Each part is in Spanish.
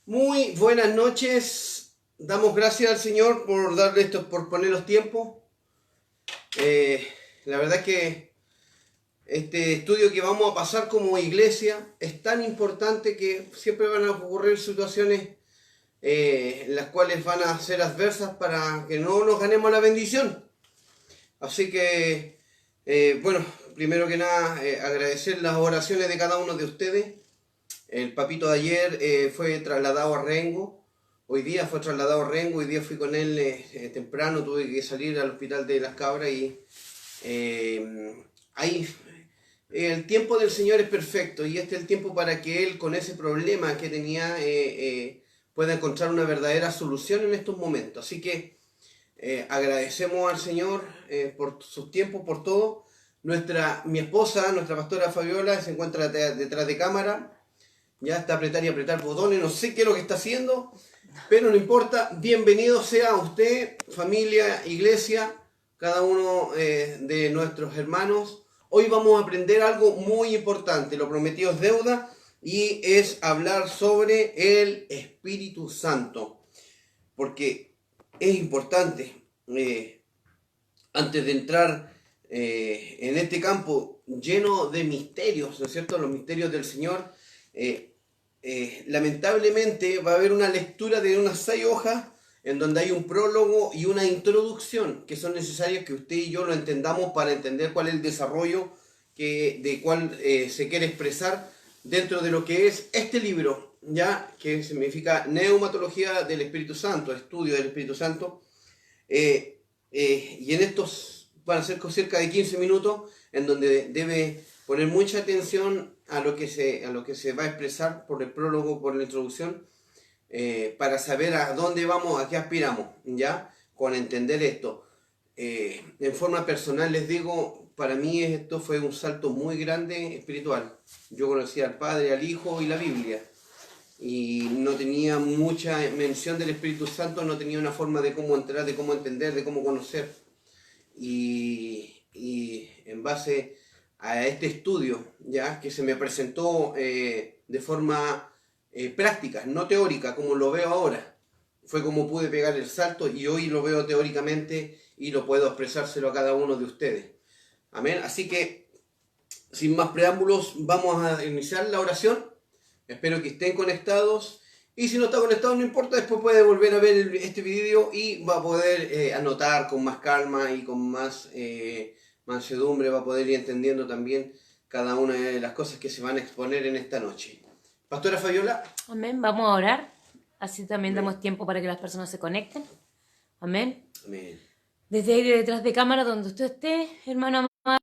Muy buenas noches. Damos gracias al Señor por darle esto, por poner los tiempos. Eh, la verdad que este estudio que vamos a pasar como iglesia es tan importante que siempre van a ocurrir situaciones en las cuales van a ser adversas para que no nos ganemos la bendición. Así que, bueno, primero que nada, agradecer las oraciones de cada uno de ustedes. El papito de ayer fue trasladado a Rengo. Hoy día fue trasladado a Rengo. Hoy día fui con él temprano. Tuve que salir al hospital de Las Cabras y ahí el tiempo del Señor es perfecto y este es el tiempo para que Él con ese problema que tenía pueda encontrar una verdadera solución en estos momentos. Así que agradecemos al Señor por sus tiempos, por todo. Mi esposa, nuestra pastora Fabiola, se encuentra detrás de cámara. Ya está apretar y apretar botones, no sé qué es lo que está haciendo, pero no importa. Bienvenido sea usted, familia, iglesia, cada uno de nuestros hermanos. Hoy vamos a aprender algo muy importante, lo prometido es deuda, y es hablar sobre el Espíritu Santo, porque es importante, antes de entrar en este campo lleno de misterios, ¿no es cierto? Los misterios del Señor. Lamentablemente va a haber una lectura de unas 6 hojas en donde hay un prólogo y una introducción que son necesarias que usted y yo lo entendamos para entender cuál es el desarrollo de cuál se quiere expresar dentro de lo que es este libro, ya que significa Neumatología del Espíritu Santo, estudio del Espíritu Santo. Y en estos van a ser cerca de 15 minutos en donde debe poner mucha atención a lo que se va a expresar por el prólogo, por la introducción, para saber a dónde vamos, a qué aspiramos, ¿ya? Con entender esto. En forma personal les digo, para mí esto fue un salto muy grande espiritual. Yo conocí al Padre, al Hijo y la Biblia. Y no tenía mucha mención del Espíritu Santo, no tenía una forma de cómo entrar, de cómo entender, de cómo conocer. Y en base a este estudio, ya que se me presentó de forma práctica, no teórica, como lo veo ahora, fue como pude pegar el salto y hoy lo veo teóricamente y lo puedo expresárselo a cada uno de ustedes. Amén. Así que, sin más preámbulos, vamos a iniciar la oración. Espero que estén conectados. Y si no está conectado, no importa, después puede volver a ver este video y va a poder anotar con más calma y con más mansedumbre, va a poder ir entendiendo también cada una de las cosas que se van a exponer en esta noche. Pastora Fabiola. Amén. Vamos a orar. Así también Amén. damos tiempo para que las personas se conecten. Amén. Amén. Desde ahí detrás de cámara, donde usted esté, hermano amado,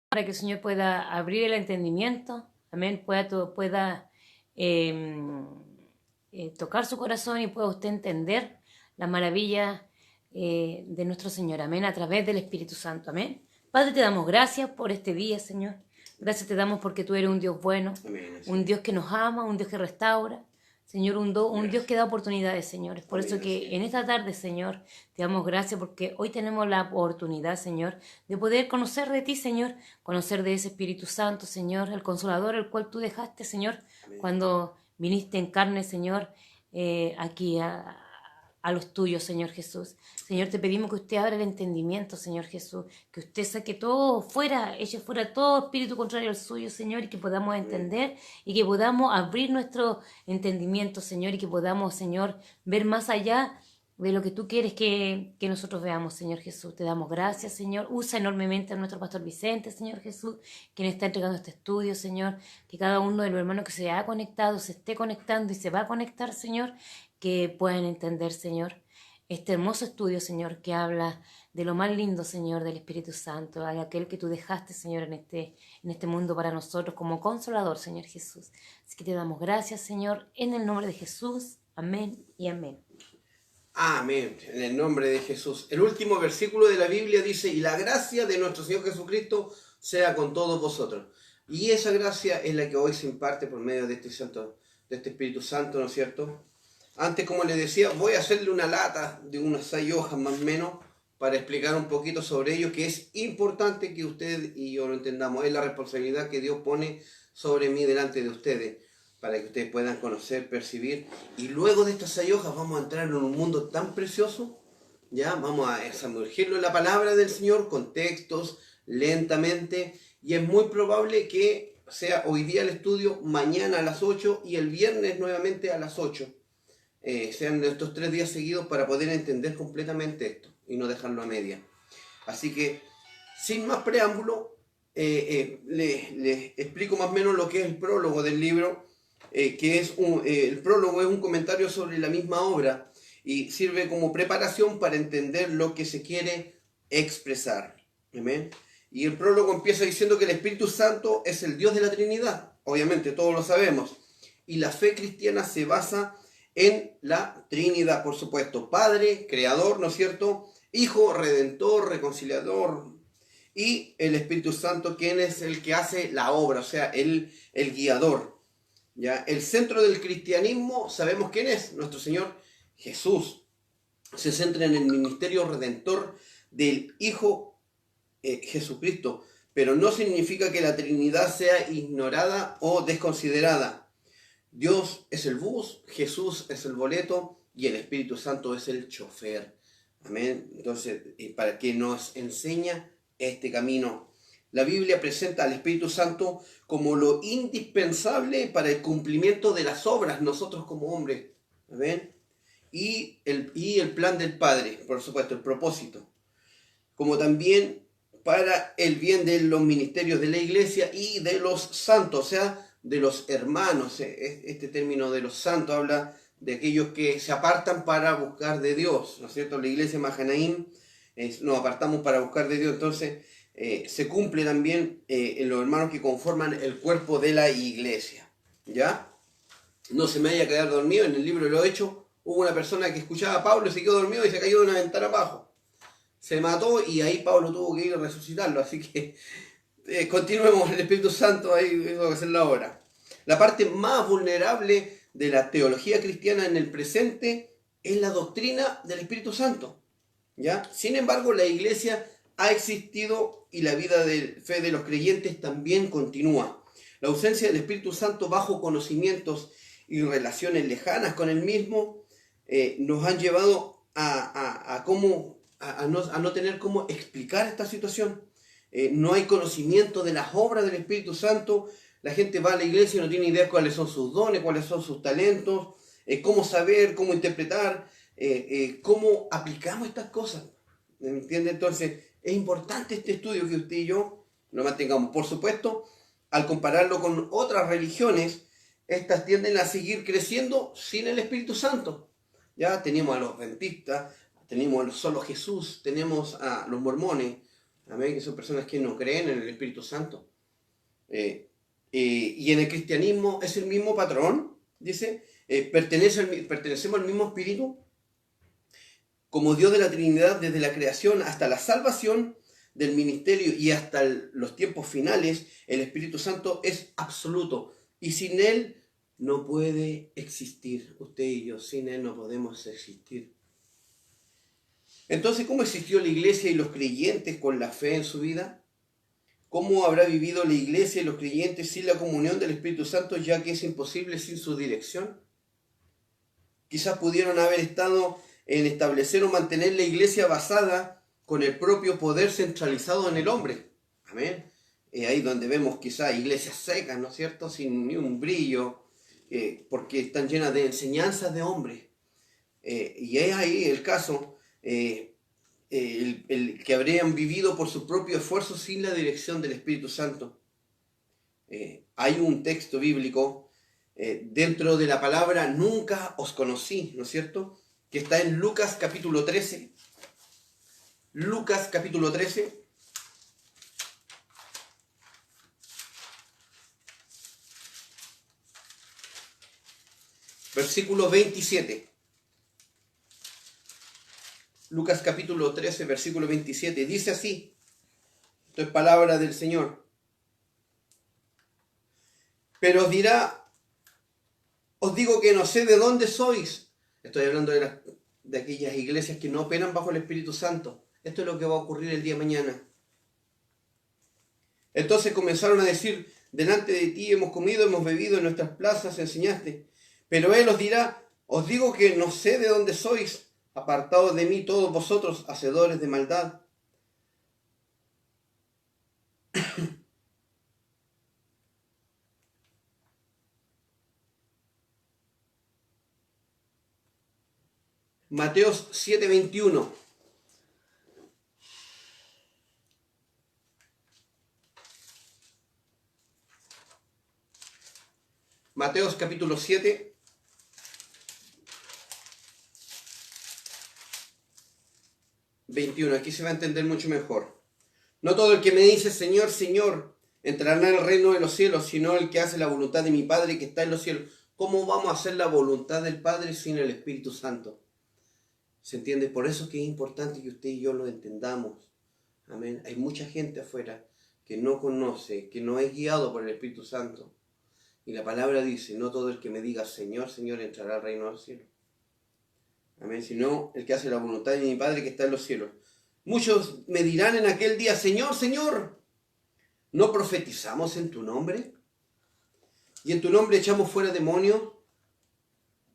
para que el Señor pueda abrir el entendimiento. Amén. Pueda tocar su corazón y pueda usted entender la maravilla de nuestro Señor. Amén. A través del Espíritu Santo. Amén. Padre, te damos gracias por este día, Señor. Gracias te damos porque tú eres un Dios bueno, Amén. un Dios que nos ama, un Dios que restaura. Señor, un Dios que da oportunidades, Señor. Es por Amén, eso que en esta tarde, Señor, te damos gracias porque hoy tenemos la oportunidad, Señor, de poder conocer de ti, Señor, conocer de ese Espíritu Santo, Señor, el Consolador, el cual tú dejaste, Señor, Amén. cuando viniste en carne, Señor, aquí a los tuyos, Señor Jesús. Señor, te pedimos que usted abra el entendimiento, Señor Jesús, que usted saque todo fuera, eche fuera todo espíritu contrario al suyo, Señor, y que podamos entender y que podamos abrir nuestro entendimiento, Señor, y que podamos, Señor, ver más allá de lo que tú quieres que nosotros veamos, Señor Jesús. Te damos gracias, Señor. Usa enormemente a nuestro pastor Vicente, Señor Jesús, quien está entregando este estudio, Señor. Que cada uno de los hermanos que se ha conectado, se esté conectando y se va a conectar, Señor, que puedan entender, Señor, este hermoso estudio, Señor, que habla de lo más lindo, Señor, del Espíritu Santo, de aquel que tú dejaste, Señor, en este mundo para nosotros como consolador, Señor Jesús. Así que te damos gracias, Señor, en el nombre de Jesús. Amén y amén. Amén, en el nombre de Jesús. El último versículo de la Biblia dice, y la gracia de nuestro Señor Jesucristo sea con todos vosotros. Y esa gracia es la que hoy se imparte por medio de este Espíritu Santo, ¿no es cierto? Antes, como les decía, voy a hacerle una lata de unas 6 hojas más o menos para explicar un poquito sobre ello, que es importante que usted y yo lo entendamos. Es la responsabilidad que Dios pone sobre mí delante de ustedes. para que ustedes puedan conocer, percibir. Y luego de estas 6 hojas vamos a entrar en un mundo tan precioso, ya vamos a sumergirlo en la palabra del Señor con textos, lentamente, y es muy probable que sea hoy día el estudio, mañana a las 8 y el viernes nuevamente a las 8. Sean estos 3 días seguidos para poder entender completamente esto y no dejarlo a media. Así que, sin más preámbulo, les explico más o menos lo que es el prólogo del libro, que es el prólogo es un comentario sobre la misma obra y sirve como preparación para entender lo que se quiere expresar. ¿Amén? Y el prólogo empieza diciendo que el Espíritu Santo es el Dios de la Trinidad. Obviamente, todos lo sabemos. Y la fe cristiana se basa en la Trinidad, por supuesto. Padre, Creador, ¿no es cierto? Hijo, Redentor, Reconciliador. Y el Espíritu Santo, quien es el que hace la obra, o sea, el guiador. ¿Ya? El centro del cristianismo, sabemos quién es, nuestro Señor Jesús. Se centra en el ministerio redentor del Hijo Jesucristo, pero no significa que la Trinidad sea ignorada o desconsiderada. Dios es el bus, Jesús es el boleto y el Espíritu Santo es el chofer. Amén. Entonces, para que nos enseña este camino. La Biblia presenta al Espíritu Santo como lo indispensable para el cumplimiento de las obras, nosotros como hombres. ¿Amén? Y el plan del Padre, por supuesto, el propósito. Como también para el bien de los ministerios de la iglesia y de los santos, o sea, de los hermanos. Este término de los santos habla de aquellos que se apartan para buscar de Dios, ¿no es cierto? La iglesia Mahanaim nos apartamos para buscar de Dios, entonces se cumple también en los hermanos que conforman el cuerpo de la iglesia, ¿ya? No se me vaya a quedar dormido, en el libro de los Hechos hubo una persona que escuchaba a Pablo y se quedó dormido y se cayó de una ventana abajo. Se mató y ahí Pablo tuvo que ir a resucitarlo, así que continuemos, el Espíritu Santo ahí eso va a hacer la obra. La parte más vulnerable de la teología cristiana en el presente es la doctrina del Espíritu Santo, ¿ya? Sin embargo, la iglesia ha existido y la vida de fe de los creyentes también continúa. La ausencia del Espíritu Santo bajo conocimientos y relaciones lejanas con el mismo nos han llevado a no tener cómo explicar esta situación. No hay conocimiento de las obras del Espíritu Santo. La gente va a la iglesia y no tiene idea cuáles son sus dones, cuáles son sus talentos, cómo saber, cómo interpretar, cómo aplicamos estas cosas. ¿Me entiende? Entonces, es importante este estudio que usted y yo lo mantengamos. Por supuesto, al compararlo con otras religiones, estas tienden a seguir creciendo sin el Espíritu Santo. Ya tenemos a los adventistas, tenemos a solo Jesús, tenemos a los mormones, amén, que son personas que no creen en el Espíritu Santo. Y en el cristianismo es el mismo patrón, dice, pertenecemos al mismo Espíritu. Como Dios de la Trinidad, desde la creación hasta la salvación del ministerio y hasta los tiempos finales, el Espíritu Santo es absoluto. Y sin Él no puede existir. Usted y yo, sin Él no podemos existir. Entonces, ¿cómo existió la iglesia y los creyentes con la fe en su vida? ¿Cómo habrá vivido la iglesia y los creyentes sin la comunión del Espíritu Santo, ya que es imposible sin su dirección? Quizás pudieron haber estado en establecer o mantener la iglesia basada con el propio poder centralizado en el hombre. Amén. Ahí donde vemos quizás iglesias secas, ¿no es cierto? Sin ni un brillo, porque están llenas de enseñanzas de hombres. Y es ahí el caso, el que habrían vivido por su propio esfuerzo sin la dirección del Espíritu Santo. Hay un texto bíblico dentro de la palabra nunca os conocí, ¿no es cierto?, que está en Lucas capítulo 13. Lucas capítulo 13. Versículo 27. Lucas capítulo 13, versículo 27. Dice así. Esto es palabra del Señor. Pero os dirá, os digo que no sé de dónde sois. Estoy hablando de aquellas iglesias que no operan bajo el Espíritu Santo. Esto es lo que va a ocurrir el día de mañana. Entonces comenzaron a decir, delante de ti hemos comido, hemos bebido, en nuestras plazas enseñaste. Pero él os dirá, os digo que no sé de dónde sois, apartados de mí todos vosotros, hacedores de maldad. Mateos 7:21. Mateos capítulo 7. Aquí se va a entender mucho mejor. No todo el que me dice Señor, Señor, entrará en el reino de los cielos, sino el que hace la voluntad de mi Padre que está en los cielos. ¿Cómo vamos a hacer la voluntad del Padre sin el Espíritu Santo? ¿Se entiende? Por eso que es importante que usted y yo lo entendamos. Amén. Hay mucha gente afuera que no conoce, que no es guiado por el Espíritu Santo. Y la palabra dice, no todo el que me diga Señor, Señor, entrará al reino de los cielos. Amén. Sino el que hace la voluntad de mi Padre que está en los cielos. Muchos me dirán en aquel día, Señor, Señor, ¿no profetizamos en tu nombre? Y en tu nombre echamos fuera demonios.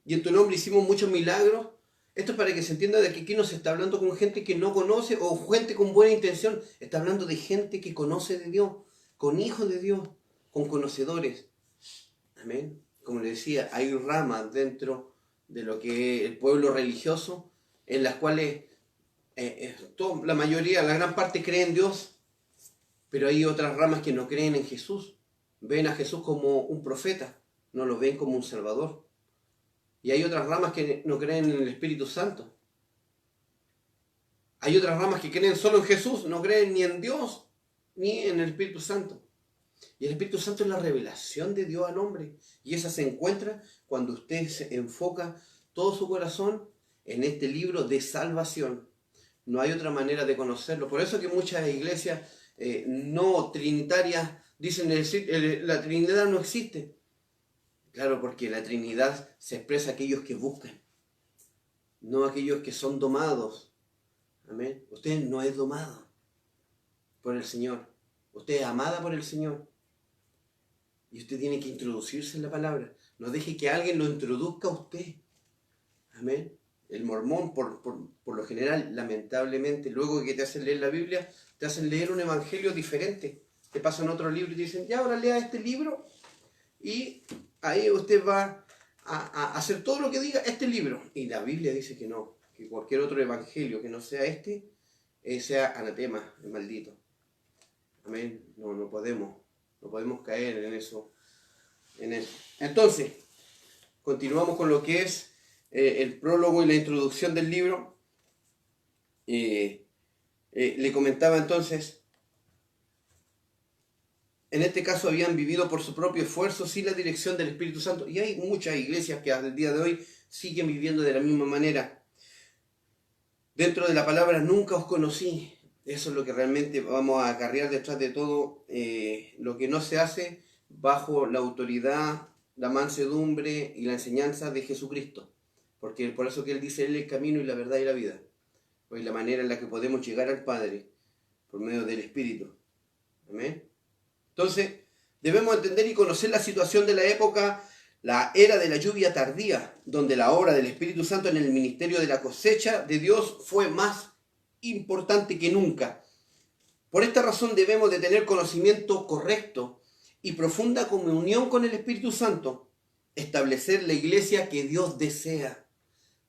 Y en tu nombre hicimos muchos milagros. Esto es para que se entienda de que aquí no se está hablando con gente que no conoce o gente con buena intención. Está hablando de gente que conoce de Dios, con hijos de Dios, con conocedores. Amén. Como le decía, hay ramas dentro de lo que es el pueblo religioso, en las cuales la mayoría, la gran parte cree en Dios, pero hay otras ramas que no creen en Jesús. Ven a Jesús como un profeta, no lo ven como un salvador. Y hay otras ramas que no creen en el Espíritu Santo. Hay otras ramas que creen solo en Jesús, no creen ni en Dios ni en el Espíritu Santo. Y el Espíritu Santo es la revelación de Dios al hombre. Y esa se encuentra cuando usted se enfoca todo su corazón en este libro de salvación. No hay otra manera de conocerlo. Por eso que muchas iglesias no trinitarias dicen la Trinidad no existe. Claro, porque la Trinidad se expresa a aquellos que buscan, no a aquellos que son domados. Amén. Usted no es domado por el Señor. Usted es amada por el Señor. Y usted tiene que introducirse en la palabra. No deje que alguien lo introduzca a usted. Amén. El mormón, por lo general, lamentablemente, luego que te hacen leer la Biblia, te hacen leer un evangelio diferente. Te pasan otro libro y te dicen, ya ahora lea este libro y ahí usted va a hacer todo lo que diga este libro. Y la Biblia dice que no, que cualquier otro evangelio que no sea este, sea anatema, es maldito. Amén. No podemos caer en eso. Entonces, continuamos con lo que es el prólogo y la introducción del libro. Le comentaba entonces, en este caso habían vivido por su propio esfuerzo sin la dirección del Espíritu Santo. Y hay muchas iglesias que hasta el día de hoy siguen viviendo de la misma manera. Dentro de la palabra nunca os conocí. Eso es lo que realmente vamos a acarrear detrás de todo lo que no se hace bajo la autoridad, la mansedumbre y la enseñanza de Jesucristo. Porque por eso que Él dice, Él es el camino y la verdad y la vida. Pues la manera en la que podemos llegar al Padre por medio del Espíritu. Amén. Entonces, debemos entender y conocer la situación de la época, la era de la lluvia tardía, donde la obra del Espíritu Santo en el ministerio de la cosecha de Dios fue más importante que nunca. Por esta razón debemos de tener conocimiento correcto y profunda comunión con el Espíritu Santo, establecer la iglesia que Dios desea.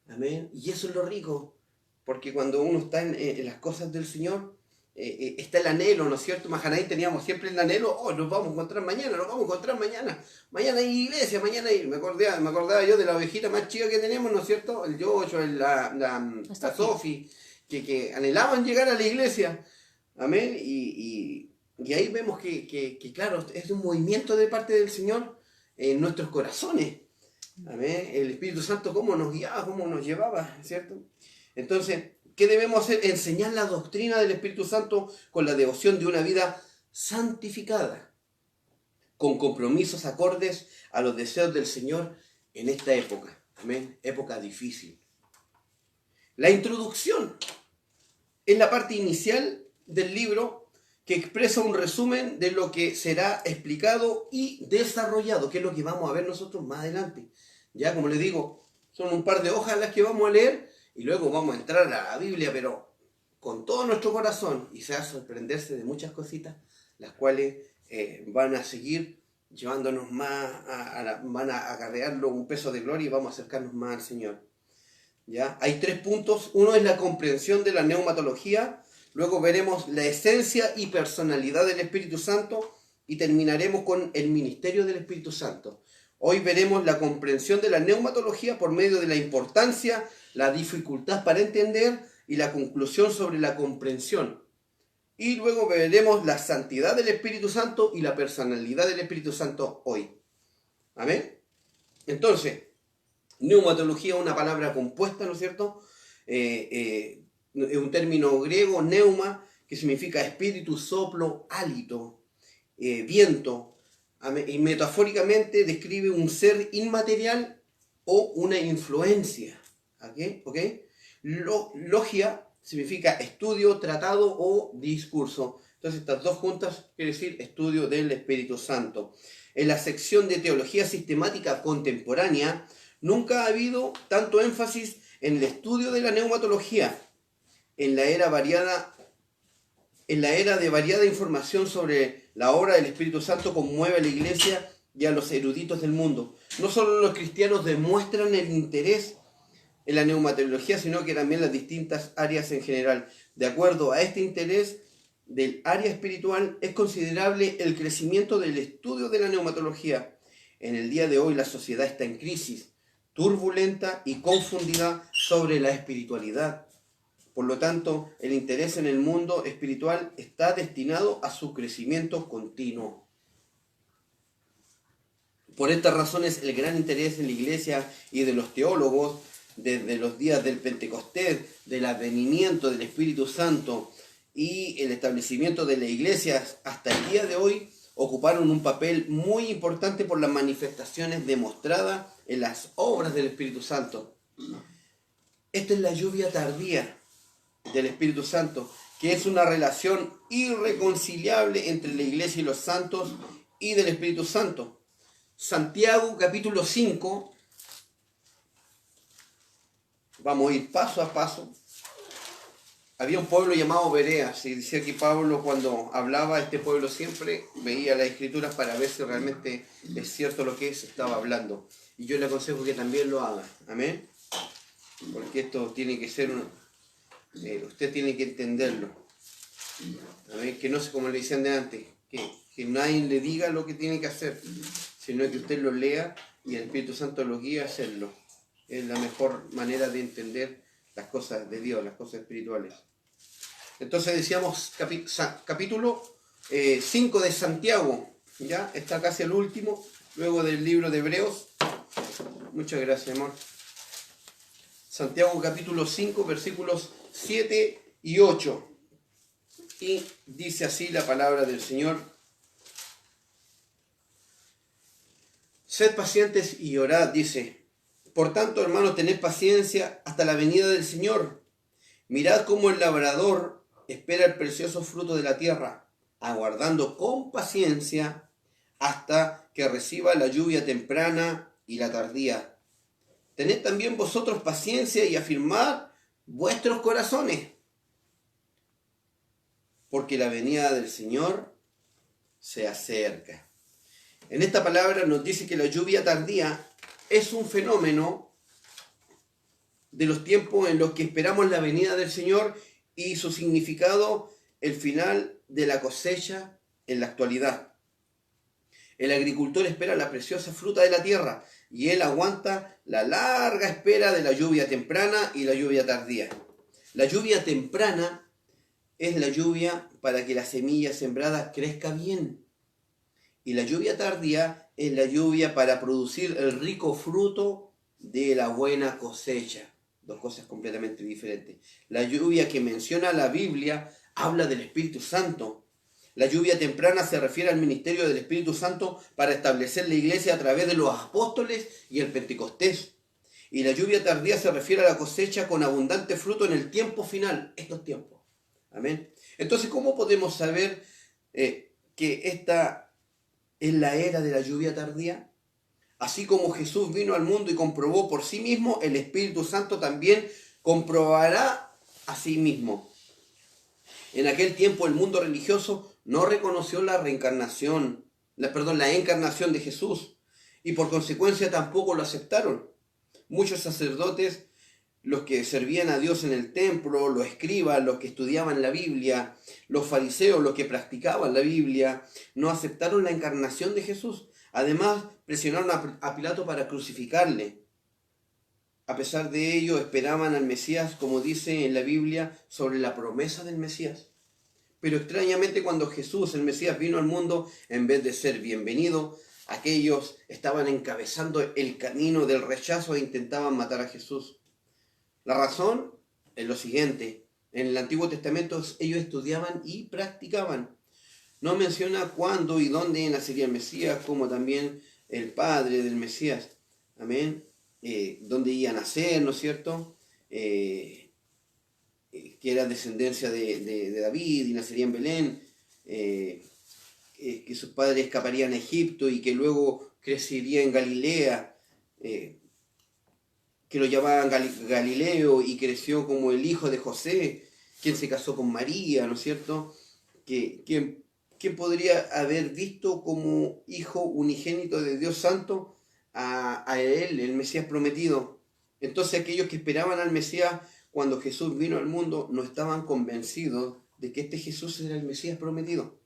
Amén. Y eso es lo rico, porque cuando uno está en las cosas del Señor, está el anhelo, ¿no es cierto? Mahanaim teníamos siempre el anhelo, nos vamos a encontrar mañana, mañana hay iglesia, mañana hay... Me acordaba yo de la ovejita más chica que tenemos, ¿no es cierto? El Yocho, la Sofi, que anhelaban llegar a la iglesia, amén, y ahí vemos que claro, es un movimiento de parte del Señor en nuestros corazones, amén, el Espíritu Santo cómo nos guiaba, cómo nos llevaba, ¿cierto? Entonces, ¿qué debemos hacer? Enseñar la doctrina del Espíritu Santo con la devoción de una vida santificada, con compromisos acordes a los deseos del Señor en esta época. Amén. Época difícil. La introducción es la parte inicial del libro que expresa un resumen de lo que será explicado y desarrollado, que es lo que vamos a ver nosotros más adelante. Ya, como les digo, son un par de hojas las que vamos a leer y luego vamos a entrar a la Biblia, pero con todo nuestro corazón, y se va a sorprenderse de muchas cositas, las cuales van a seguir llevándonos más, van a acarrearlo un peso de gloria y vamos a acercarnos más al Señor. ¿Ya? Hay 3 puntos. Uno es la comprensión de la neumatología, luego veremos la esencia y personalidad del Espíritu Santo y terminaremos con el ministerio del Espíritu Santo. Hoy veremos la comprensión de la neumatología por medio de la importancia, la dificultad para entender y la conclusión sobre la comprensión. Y luego veremos la santidad del Espíritu Santo y la personalidad del Espíritu Santo hoy. ¿Amén? Entonces, neumatología es una palabra compuesta, ¿no es cierto? Es un término griego, neuma, que significa espíritu, soplo, hálito, viento. Y metafóricamente describe un ser inmaterial o una influencia. ¿Ok? Logia significa estudio, tratado o discurso. Entonces estas dos juntas quiere decir estudio del Espíritu Santo. En la sección de teología sistemática contemporánea nunca ha habido tanto énfasis en el estudio de la neumatología. En la era de variada información sobre la obra del Espíritu Santo conmueve a la Iglesia y a los eruditos del mundo. No solo los cristianos demuestran el interés en la neumatología, sino que también las distintas áreas en general. De acuerdo a este interés del área espiritual, es considerable el crecimiento del estudio de la neumatología. En el día de hoy la sociedad está en crisis, turbulenta y confundida sobre la espiritualidad. Por lo tanto, el interés en el mundo espiritual está destinado a su crecimiento continuo. Por estas razones, el gran interés en la Iglesia y de los teólogos desde los días del Pentecostés, del advenimiento del Espíritu Santo y el establecimiento de la Iglesia hasta el día de hoy, ocuparon un papel muy importante por las manifestaciones demostradas en las obras del Espíritu Santo. Esta es la lluvia tardía del Espíritu Santo, que es una relación irreconciliable entre la Iglesia y los santos y del Espíritu Santo. Santiago capítulo 5, vamos a ir paso a paso. Había un pueblo llamado Berea, y decía que Pablo cuando hablaba, este pueblo siempre veía las escrituras para ver si realmente es cierto lo que estaba hablando. Y yo le aconsejo que también lo haga, amén. Porque esto tiene que ser, usted tiene que entenderlo. Amén. Que no sé, como le decían de antes, que nadie le diga lo que tiene que hacer, sino que usted lo lea y el Espíritu Santo lo guía a hacerlo. Es la mejor manera de entender las cosas de Dios, las cosas espirituales. Entonces decíamos capítulo 5 de Santiago, ya está casi el último, luego del libro de Hebreos. Muchas gracias, amor. Santiago capítulo 5, versículos 7 y 8. Y dice así la palabra del Señor. Sed pacientes y orad, dice. Por tanto, hermanos, tened paciencia hasta la venida del Señor. Mirad cómo el labrador espera el precioso fruto de la tierra, aguardando con paciencia hasta que reciba la lluvia temprana y la tardía. Tened también vosotros paciencia y afirmad vuestros corazones, porque la venida del Señor se acerca. En esta palabra nos dice que la lluvia tardía es un fenómeno de los tiempos en los que esperamos la venida del Señor y su significado, el final de la cosecha en la actualidad. El agricultor espera la preciosa fruta de la tierra y él aguanta la larga espera de la lluvia temprana y la lluvia tardía. La lluvia temprana es la lluvia para que la semilla sembrada crezca bien. Y la lluvia tardía es la lluvia para producir el rico fruto de la buena cosecha. Dos cosas completamente diferentes. La lluvia que menciona la Biblia habla del Espíritu Santo. La lluvia temprana se refiere al ministerio del Espíritu Santo para establecer la iglesia a través de los apóstoles y el Pentecostés. Y la lluvia tardía se refiere a la cosecha con abundante fruto en el tiempo final, estos tiempos. Amén. Entonces, ¿cómo podemos saber que esta es la era de la lluvia tardía? Así como Jesús vino al mundo y comprobó por sí mismo, el Espíritu Santo también comprobará a sí mismo. En aquel tiempo el mundo religioso no reconoció la encarnación de Jesús, y por consecuencia tampoco lo aceptaron. Muchos sacerdotes, los que servían a Dios en el templo, los escribas, los que estudiaban la Biblia, los fariseos, los que practicaban la Biblia, no aceptaron la encarnación de Jesús. Además, presionaron a Pilato para crucificarle. A pesar de ello, esperaban al Mesías, como dice en la Biblia, sobre la promesa del Mesías. Pero extrañamente, cuando Jesús, el Mesías, vino al mundo, en vez de ser bienvenido, aquellos estaban encabezando el camino del rechazo e intentaban matar a Jesús. La razón es lo siguiente: en el Antiguo Testamento ellos estudiaban y practicaban. No menciona cuándo y dónde nacería el Mesías, como también el padre del Mesías. Amén. Dónde iba a nacer, ¿no es cierto? Que era descendencia de David y nacería en Belén. Que sus padres escaparían a Egipto y que luego crecería en Galilea. Que lo llamaban Galileo y creció como el hijo de José, quien se casó con María, ¿no es cierto? ¿Quién podría haber visto como hijo unigénito de Dios Santo a él, el Mesías prometido? Entonces aquellos que esperaban al Mesías cuando Jesús vino al mundo no estaban convencidos de que este Jesús era el Mesías prometido.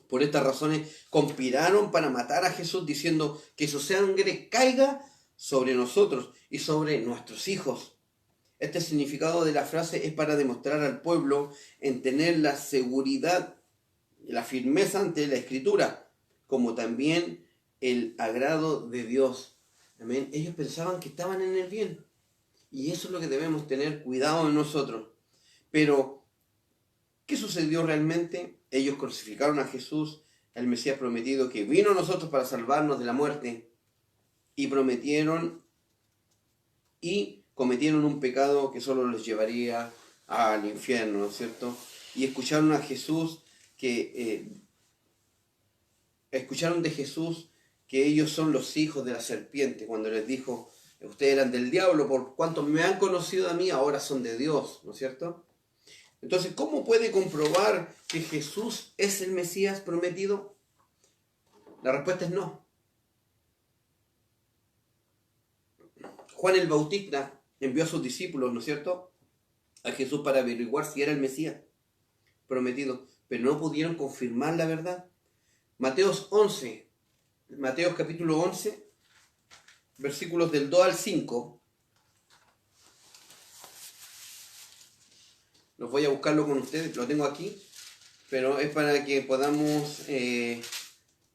Por estas razones conspiraron para matar a Jesús, diciendo que su sangre caiga sobre nosotros y sobre nuestros hijos. Este significado de la frase es para demostrar al pueblo en tener la seguridad y la firmeza ante la Escritura, como también el agrado de Dios. Amén. Ellos pensaban que estaban en el bien, y eso es lo que debemos tener cuidado en nosotros. Pero, ¿qué sucedió realmente? Ellos crucificaron a Jesús, el Mesías prometido, que vino a nosotros para salvarnos de la muerte, y cometieron un pecado que solo los llevaría al infierno, ¿no es cierto? Y escucharon a Jesús escucharon de Jesús que ellos son los hijos de la serpiente, cuando les dijo: ustedes eran del diablo, por cuanto me han conocido a mí, ahora son de Dios, ¿no es cierto? Entonces, ¿cómo puede comprobar que Jesús es el Mesías prometido? La respuesta es no. Juan el Bautista envió a sus discípulos, ¿no es cierto?, a Jesús para averiguar si era el Mesías prometido, pero no pudieron confirmar la verdad. Mateos capítulo 11, versículos del 2 al 5. Los voy a buscarlo con ustedes, lo tengo aquí, pero es para que podamos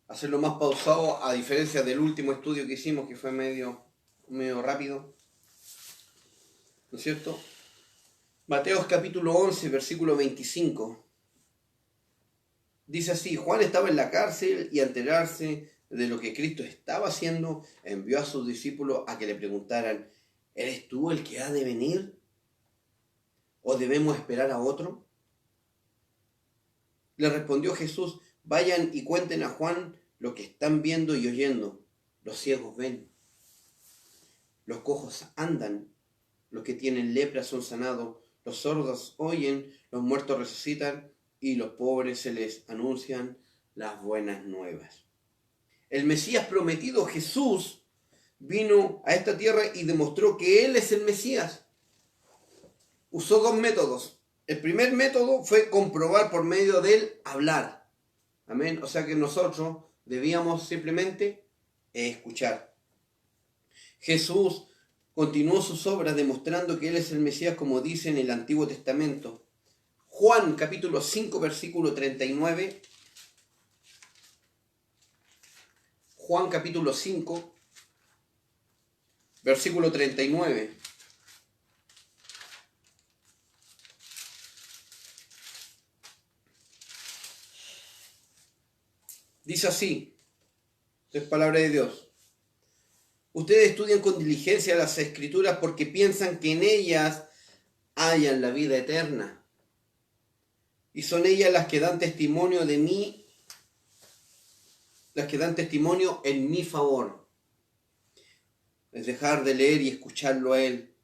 hacerlo más pausado, a diferencia del último estudio que hicimos, que fue medio rápido, ¿no es cierto? Mateos capítulo 11, versículo 25. Dice así: Juan estaba en la cárcel y al enterarse de lo que Cristo estaba haciendo, envió a sus discípulos a que le preguntaran: ¿eres tú el que ha de venir? ¿O debemos esperar a otro? Le respondió Jesús: vayan y cuenten a Juan lo que están viendo y oyendo. Los ciegos ven, los cojos andan, los que tienen lepra son sanados, los sordos oyen, los muertos resucitan, y los pobres se les anuncian las buenas nuevas. El Mesías prometido, Jesús, vino a esta tierra y demostró que Él es el Mesías. Usó dos métodos. El primer método fue comprobar por medio del hablar. Amén. O sea que nosotros debíamos simplemente escuchar. Jesús continuó sus obras demostrando que Él es el Mesías, como dice en el Antiguo Testamento. Juan capítulo 5, versículo 39. Juan capítulo 5, versículo 39. Dice así, es palabra de Dios: ustedes estudian con diligencia las Escrituras porque piensan que en ellas hallan la vida eterna. Y son ellas las que dan testimonio de mí, las que dan testimonio en mi favor. Es dejar de leer y escucharlo a Él.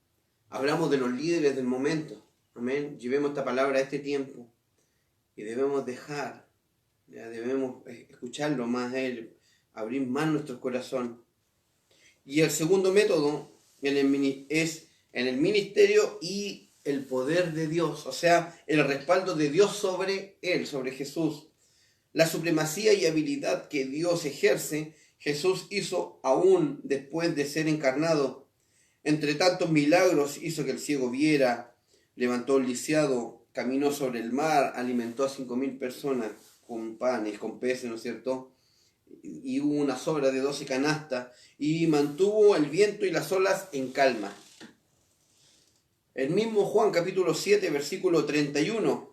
Hablamos de los líderes del momento. Amén. Llevemos esta palabra a este tiempo. Y debemos dejar, debemos escucharlo más a Él, abrir más nuestro corazón. Y el segundo método es en el ministerio y el poder de Dios, o sea, el respaldo de Dios sobre Él, sobre Jesús. La supremacía y habilidad que Dios ejerce, Jesús hizo aún después de ser encarnado. Entre tantos milagros hizo que el ciego viera, levantó al lisiado, caminó sobre el mar, alimentó a 5.000 personas con panes, con peces, ¿no es cierto? Y hubo una sobra de 12 canastas y mantuvo el viento y las olas en calma. El mismo Juan capítulo 7 versículo 31.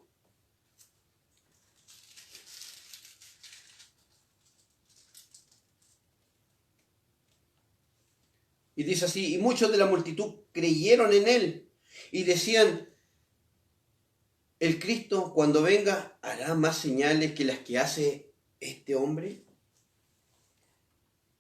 Y dice así, y muchos de la multitud creyeron en él y decían, el Cristo cuando venga hará más señales que las que hace este hombre.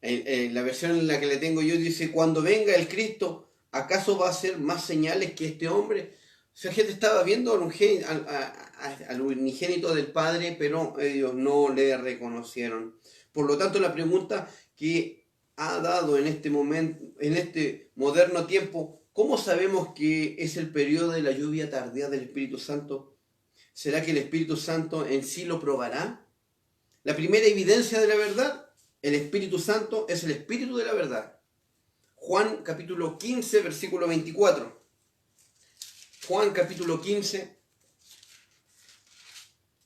En la versión en la que le tengo yo dice, cuando venga el Cristo, ¿acaso va a hacer más señales que este hombre? O sea, gente estaba viendo al unigénito del Padre, pero ellos no le reconocieron. Por lo tanto, la pregunta que ha dado en este momento, en este moderno tiempo, ¿cómo sabemos que es el periodo de la lluvia tardía del Espíritu Santo? ¿Será que el Espíritu Santo en sí lo probará? La primera evidencia de la verdad, el Espíritu Santo es el Espíritu de la verdad. Juan capítulo 15, versículo 24. Juan capítulo 15,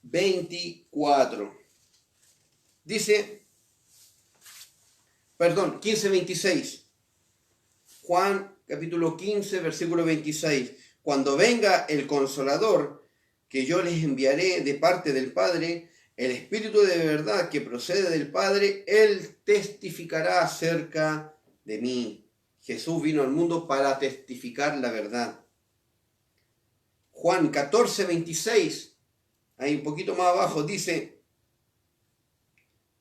24. Dice, 15, 26. Juan capítulo 15, versículo 26. Cuando venga el Consolador, que yo les enviaré de parte del Padre, el Espíritu de verdad que procede del Padre, Él testificará acerca de mí. Jesús vino al mundo para testificar la verdad. Juan 14, 26, ahí un poquito más abajo, dice,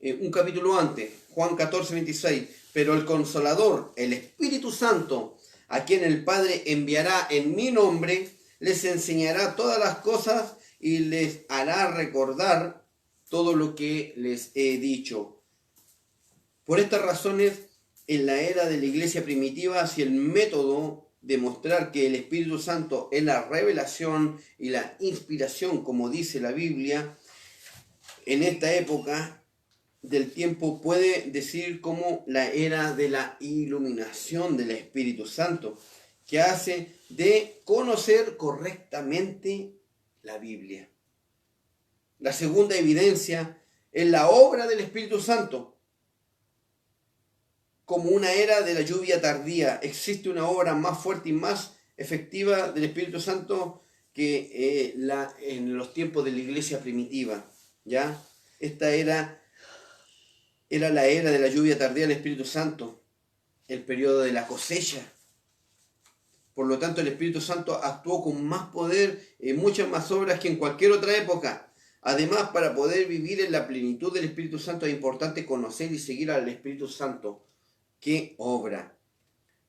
un capítulo antes, Juan 14, 26, pero el Consolador, el Espíritu Santo, a quien el Padre enviará en mi nombre, les enseñará todas las cosas y les hará recordar todo lo que les he dicho. Por estas razones, en la era de la iglesia primitiva, si el método de mostrar que el Espíritu Santo es la revelación y la inspiración, como dice la Biblia, en esta época del tiempo puede decir como la era de la iluminación del Espíritu Santo, que hace de conocer correctamente la Biblia. La segunda evidencia es la obra del Espíritu Santo. Como una era de la lluvia tardía, existe una obra más fuerte y más efectiva del Espíritu Santo que en los tiempos de la iglesia primitiva. ¿Ya? Esta era la era de la lluvia tardía del Espíritu Santo, el periodo de la cosecha. Por lo tanto, el Espíritu Santo actuó con más poder en muchas más obras que en cualquier otra época. Además, para poder vivir en la plenitud del Espíritu Santo es importante conocer y seguir al Espíritu Santo. ¿Qué obra?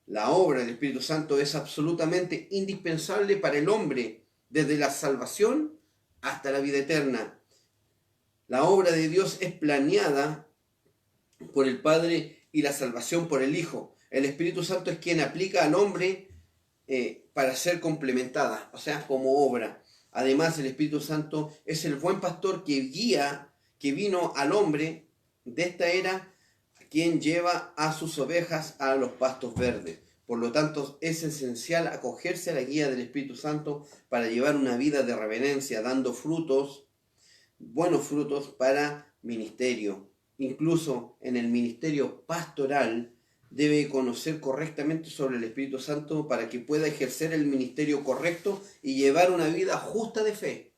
La obra del Espíritu Santo es absolutamente indispensable para el hombre, desde la salvación hasta la vida eterna. La obra de Dios es planeada por el Padre y la salvación por el Hijo. El Espíritu Santo es quien aplica al hombre para ser complementada, o sea, como obra. Además, el Espíritu Santo es el buen pastor que guía, que vino al hombre de esta era, quien lleva a sus ovejas a los pastos verdes. Por lo tanto, es esencial acogerse a la guía del Espíritu Santo para llevar una vida de reverencia, dando frutos, buenos frutos para ministerio. Incluso en el ministerio pastoral debe conocer correctamente sobre el Espíritu Santo para que pueda ejercer el ministerio correcto y llevar una vida justa de fe.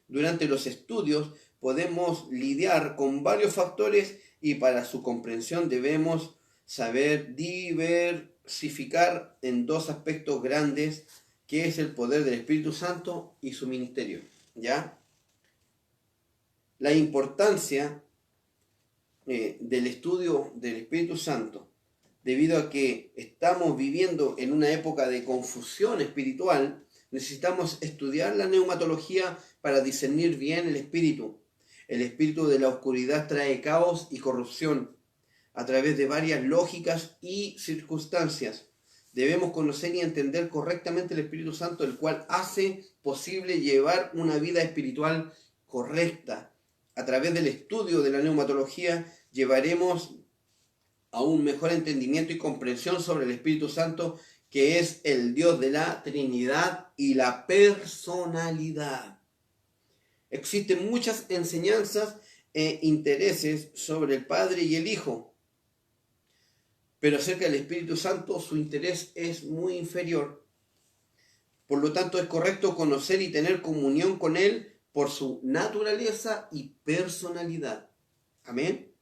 Durante los estudios podemos lidiar con varios factores y para su comprensión debemos saber diversificar en dos aspectos grandes, que es el poder del Espíritu Santo y su ministerio. ¿Ya? La importancia del estudio del Espíritu Santo, debido a que estamos viviendo en una época de confusión espiritual, necesitamos estudiar la neumatología para discernir bien el espíritu. El espíritu de la oscuridad trae caos y corrupción a través de varias lógicas y circunstancias. Debemos conocer y entender correctamente el Espíritu Santo, el cual hace posible llevar una vida espiritual correcta. A través del estudio de la neumatología llevaremos a un mejor entendimiento y comprensión sobre el Espíritu Santo, que es el Dios de la Trinidad y la personalidad. Existen muchas enseñanzas e intereses sobre el Padre y el Hijo, pero acerca del Espíritu Santo su interés es muy inferior. Por lo tanto, es correcto conocer y tener comunión con Él por su naturaleza y personalidad. Amén.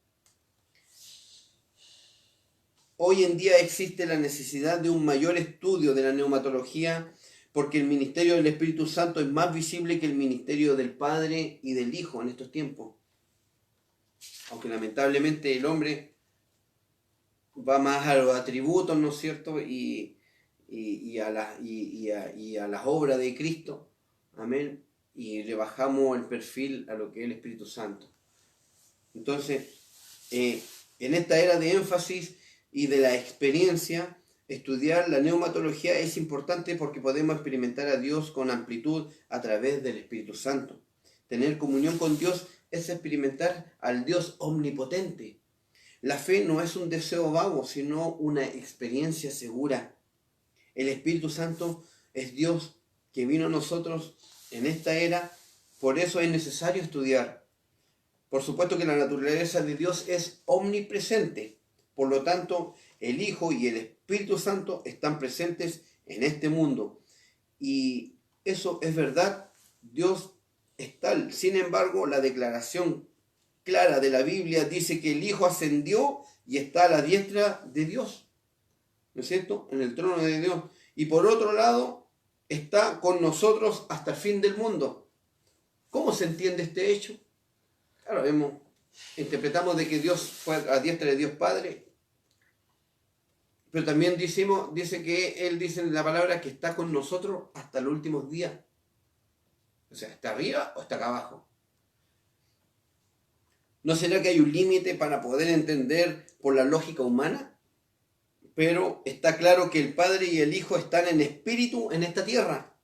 Hoy en día existe la necesidad de un mayor estudio de la neumatología, porque el ministerio del Espíritu Santo es más visible que el ministerio del Padre y del Hijo en estos tiempos. Aunque lamentablemente el hombre va más a los atributos, ¿no es cierto? Y a las obras de Cristo. Amén. Y rebajamos el perfil a lo que es el Espíritu Santo. Entonces, en esta era de énfasis y de la experiencia, estudiar la neumatología es importante porque podemos experimentar a Dios con amplitud a través del Espíritu Santo. Tener comunión con Dios es experimentar al Dios omnipotente. La fe no es un deseo vago, sino una experiencia segura. El Espíritu Santo es Dios que vino a nosotros en esta era, por eso es necesario estudiar. Por supuesto que la naturaleza de Dios es omnipresente. Por lo tanto, el Hijo y el Espíritu Santo están presentes en este mundo. Y eso es verdad, Dios es tal. Sin embargo, la declaración clara de la Biblia dice que el Hijo ascendió y está a la diestra de Dios, ¿no es cierto? En el trono de Dios. Y por otro lado, está con nosotros hasta el fin del mundo. ¿Cómo se entiende este hecho? Claro, interpretamos de que Dios fue a diestra de Dios Padre, pero también dice que Él dice en la palabra que está con nosotros hasta los últimos días. O sea, ¿está arriba o está acá abajo? ¿No será que hay un límite para poder entender por la lógica humana? Pero está claro que el Padre y el Hijo están en espíritu en esta tierra.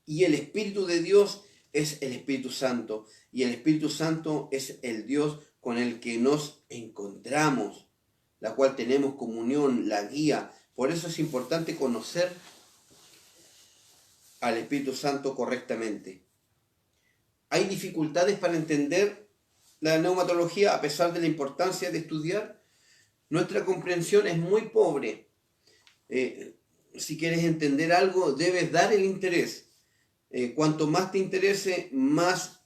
Y el Espíritu de Dios es el Espíritu Santo. Y el Espíritu Santo es el Dios con el que nos encontramos, la cual tenemos comunión, la guía. Por eso es importante conocer al Espíritu Santo correctamente. Hay dificultades para entender la neumatología a pesar de la importancia de estudiar. Nuestra comprensión es muy pobre. Si quieres entender algo, debes dar el interés. Cuanto más te interese, más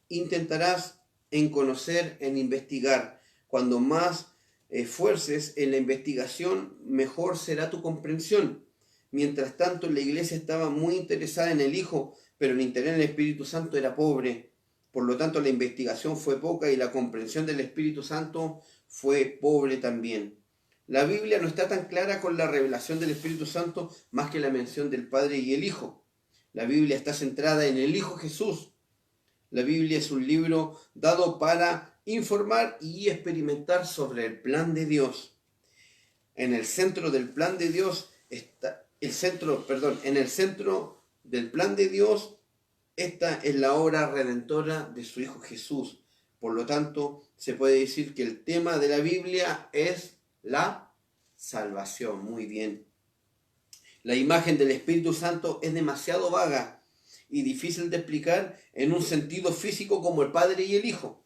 intentarás en conocer, en investigar. Cuando más esfuerces en la investigación, mejor será tu comprensión. Mientras tanto, la iglesia estaba muy interesada en el Hijo, pero el interés en el Espíritu Santo era pobre. Por lo tanto, la investigación fue poca y la comprensión del Espíritu Santo fue pobre también. La Biblia no está tan clara con la revelación del Espíritu Santo más que la mención del Padre y el Hijo. La Biblia está centrada en el Hijo Jesús. La Biblia es un libro dado para informar y experimentar sobre el plan de Dios. En el centro del plan de Dios está en el centro del plan de Dios, esta es la obra redentora de su Hijo Jesús. Por lo tanto, se puede decir que el tema de la Biblia es la salvación. Muy bien. La imagen del Espíritu Santo es demasiado vaga y difícil de explicar en un sentido físico como el Padre y el Hijo.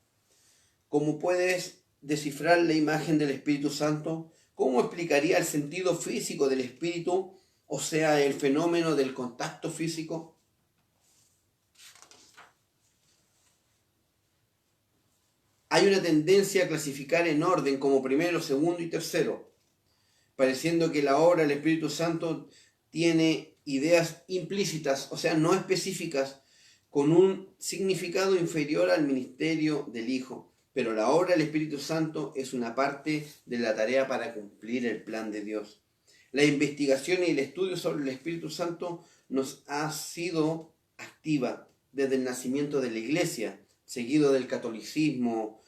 ¿Cómo puedes descifrar la imagen del Espíritu Santo? ¿Cómo explicaría el sentido físico del Espíritu, o sea, el fenómeno del contacto físico? Hay una tendencia a clasificar en orden como primero, segundo y tercero, pareciendo que la obra del Espíritu Santo tiene ideas implícitas, o sea, no específicas, con un significado inferior al ministerio del Hijo. pero la obra del Espíritu Santo es una parte de la tarea para cumplir el plan de Dios. La investigación y el estudio sobre el Espíritu Santo nos ha sido activa desde el nacimiento de la Iglesia, seguido del catolicismo,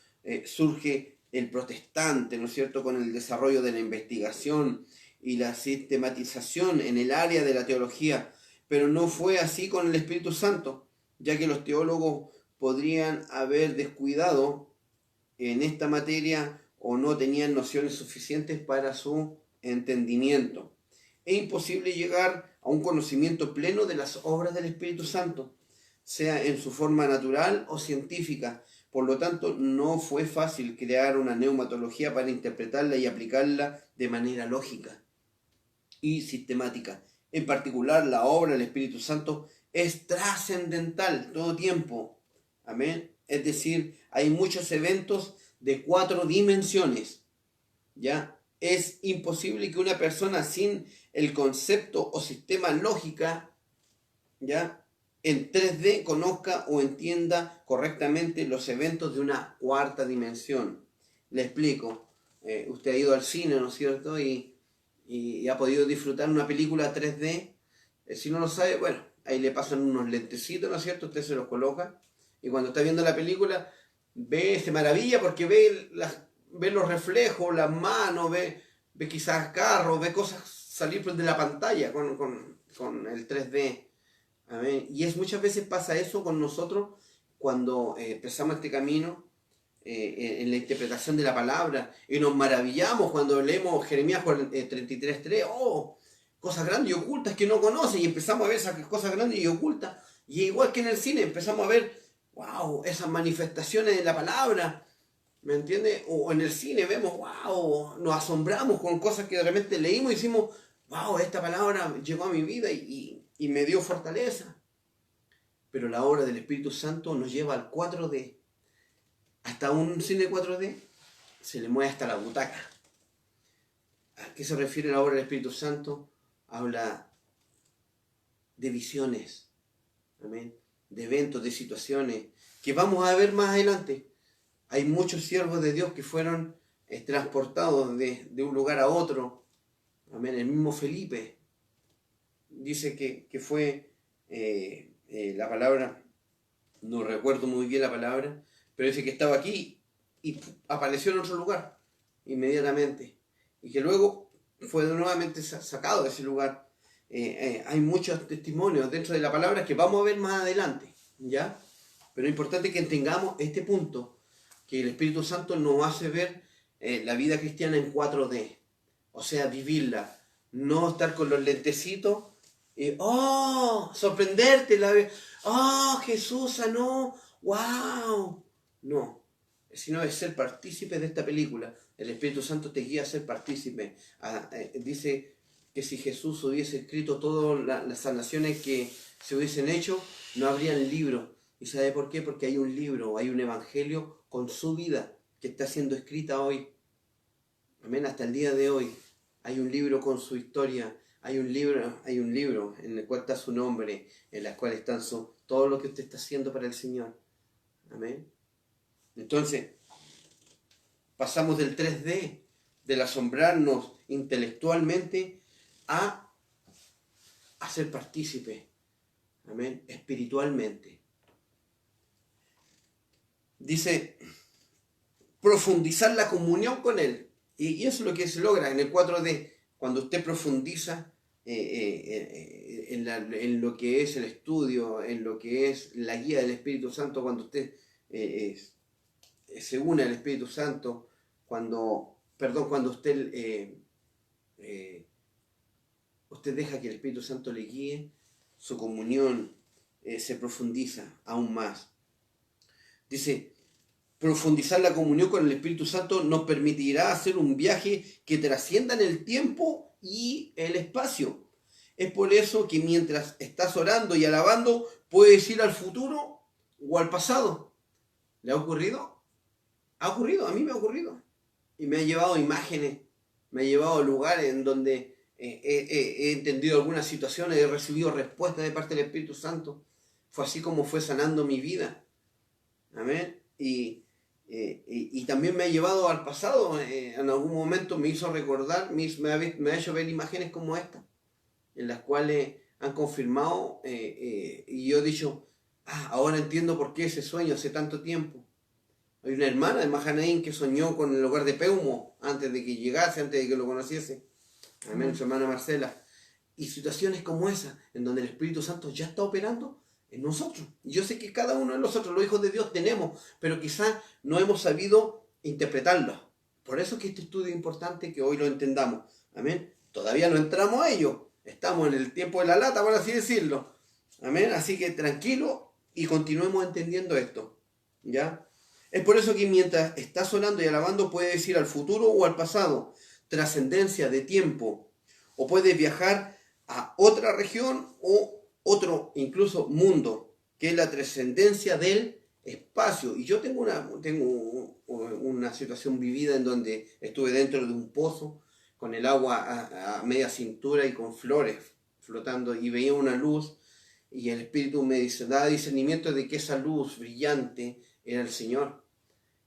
surge el protestante, ¿no es cierto?, con el desarrollo de la investigación y la sistematización en el área de la teología, pero no fue así con el Espíritu Santo, ya que los teólogos podrían haber descuidado en esta materia o no tenían nociones suficientes para su entendimiento. Es imposible llegar a un conocimiento pleno de las obras del Espíritu Santo, sea en su forma natural o científica. Por lo tanto, no fue fácil crear una neumatología para interpretarla y aplicarla de manera lógica y sistemática. En particular, la obra del Espíritu Santo es trascendental todo tiempo. Amén. Es decir, hay muchos eventos de 4 dimensiones. ¿Ya? Es imposible que una persona sin el concepto o sistema lógica, ¿ya?, en 3D conozca o entienda correctamente los eventos de una 4ª dimensión. Le explico. Usted ha ido al cine, ¿no es cierto?, y ha podido disfrutar una película 3D. Si no lo sabe, bueno, ahí le pasan unos lentecitos, ¿no es cierto?, usted se los coloca, y cuando está viendo la película, se maravilla porque ve los reflejos, las manos, ve quizás carros, ve cosas salir de la pantalla con el 3D. Amén. Y muchas veces pasa eso con nosotros cuando empezamos este camino en la interpretación de la palabra, y nos maravillamos cuando leemos Jeremías 33:3, oh, cosas grandes y ocultas que no conocen, y empezamos a ver esas cosas grandes y ocultas, y igual que en el cine empezamos a ver, wow, esas manifestaciones de la palabra, ¿me entiendes? O en el cine vemos, wow, nos asombramos con cosas que de repente leímos y decimos, wow, esta palabra llegó a mi vida y me dio fortaleza. Pero la obra del Espíritu Santo nos lleva al 4D. Hasta un cine 4D se le mueve hasta la butaca. ¿A qué se refiere la obra del Espíritu Santo? Habla de visiones, amén, de eventos, de situaciones que vamos a ver más adelante. Hay muchos siervos de Dios que fueron transportados de un lugar a otro. Amén. El mismo Felipe dice que fue, la palabra, no recuerdo muy bien la palabra, pero dice que estaba aquí y apareció en otro lugar inmediatamente. Y que luego fue nuevamente sacado de ese lugar. Hay muchos testimonios dentro de la palabra que vamos a ver más adelante, ¿ya? Pero es importante que tengamos este punto, que el Espíritu Santo nos hace ver la vida cristiana en 4D, o sea, vivirla, no estar con los lentecitos y, oh, sorprenderte, oh, Jesús sanó, wow, no, sino es ser partícipe de esta película. El Espíritu Santo te guía a ser partícipe. Dice que si Jesús hubiese escrito todas las sanaciones que se hubiesen hecho, no habrían libros. ¿Y sabe por qué? Porque hay un libro, hay un evangelio con su vida que está siendo escrita hoy. Amén, hasta el día de hoy. Hay un libro con su historia, hay un libro en el cual está su nombre, en el cual están todo lo que usted está haciendo para el Señor. Amén. Entonces, pasamos del 3D, del asombrarnos intelectualmente, a ser partícipe, amén, espiritualmente. Dice, profundizar la comunión con Él. Y eso es lo que se logra en el 4D, cuando usted profundiza en lo que es el estudio, en lo que es la guía del Espíritu Santo, cuando usted se une al Espíritu Santo, cuando usted usted deja que el Espíritu Santo le guíe, su comunión se profundiza aún más. Dice, profundizar la comunión con el Espíritu Santo nos permitirá hacer un viaje que trascienda en el tiempo y el espacio. Es por eso que mientras estás orando y alabando, puedes ir al futuro o al pasado. ¿Le ha ocurrido? Ha ocurrido, a mí me ha ocurrido. Y me ha llevado imágenes, me ha llevado a lugares en donde he entendido algunas situaciones, he recibido respuestas de parte del Espíritu Santo. Fue así como fue sanando mi vida. Amén. Y y también me ha llevado al pasado. En algún momento me hizo recordar, me ha hecho ver imágenes como esta, en las cuales han confirmado, y yo he dicho, ahora entiendo por qué ese sueño hace tanto tiempo. Hay una hermana de Mahanaim que soñó con el hogar de Peumo antes de que llegase, antes de que lo conociese. Amén, su hermana Marcela. Y situaciones como esa, en donde el Espíritu Santo ya está operando en nosotros. Yo sé que cada uno de nosotros, los hijos de Dios, tenemos, pero quizás no hemos sabido interpretarlo. Por eso es que este estudio es importante, que hoy lo entendamos. Amén. Todavía no entramos a ello. Estamos en el tiempo de la lata, por así decirlo. Amén. Así que tranquilo y continuemos entendiendo esto. ¿Ya? Es por eso que mientras estás orando y alabando, puedes ir al futuro o al pasado. Trascendencia de tiempo. O puedes viajar a otra región o otro, incluso mundo, que es la trascendencia del espacio. Y yo tengo una situación vivida en donde estuve dentro de un pozo, con el agua a media cintura y con flores flotando, y veía una luz, y el Espíritu me daba discernimiento de que esa luz brillante era el Señor.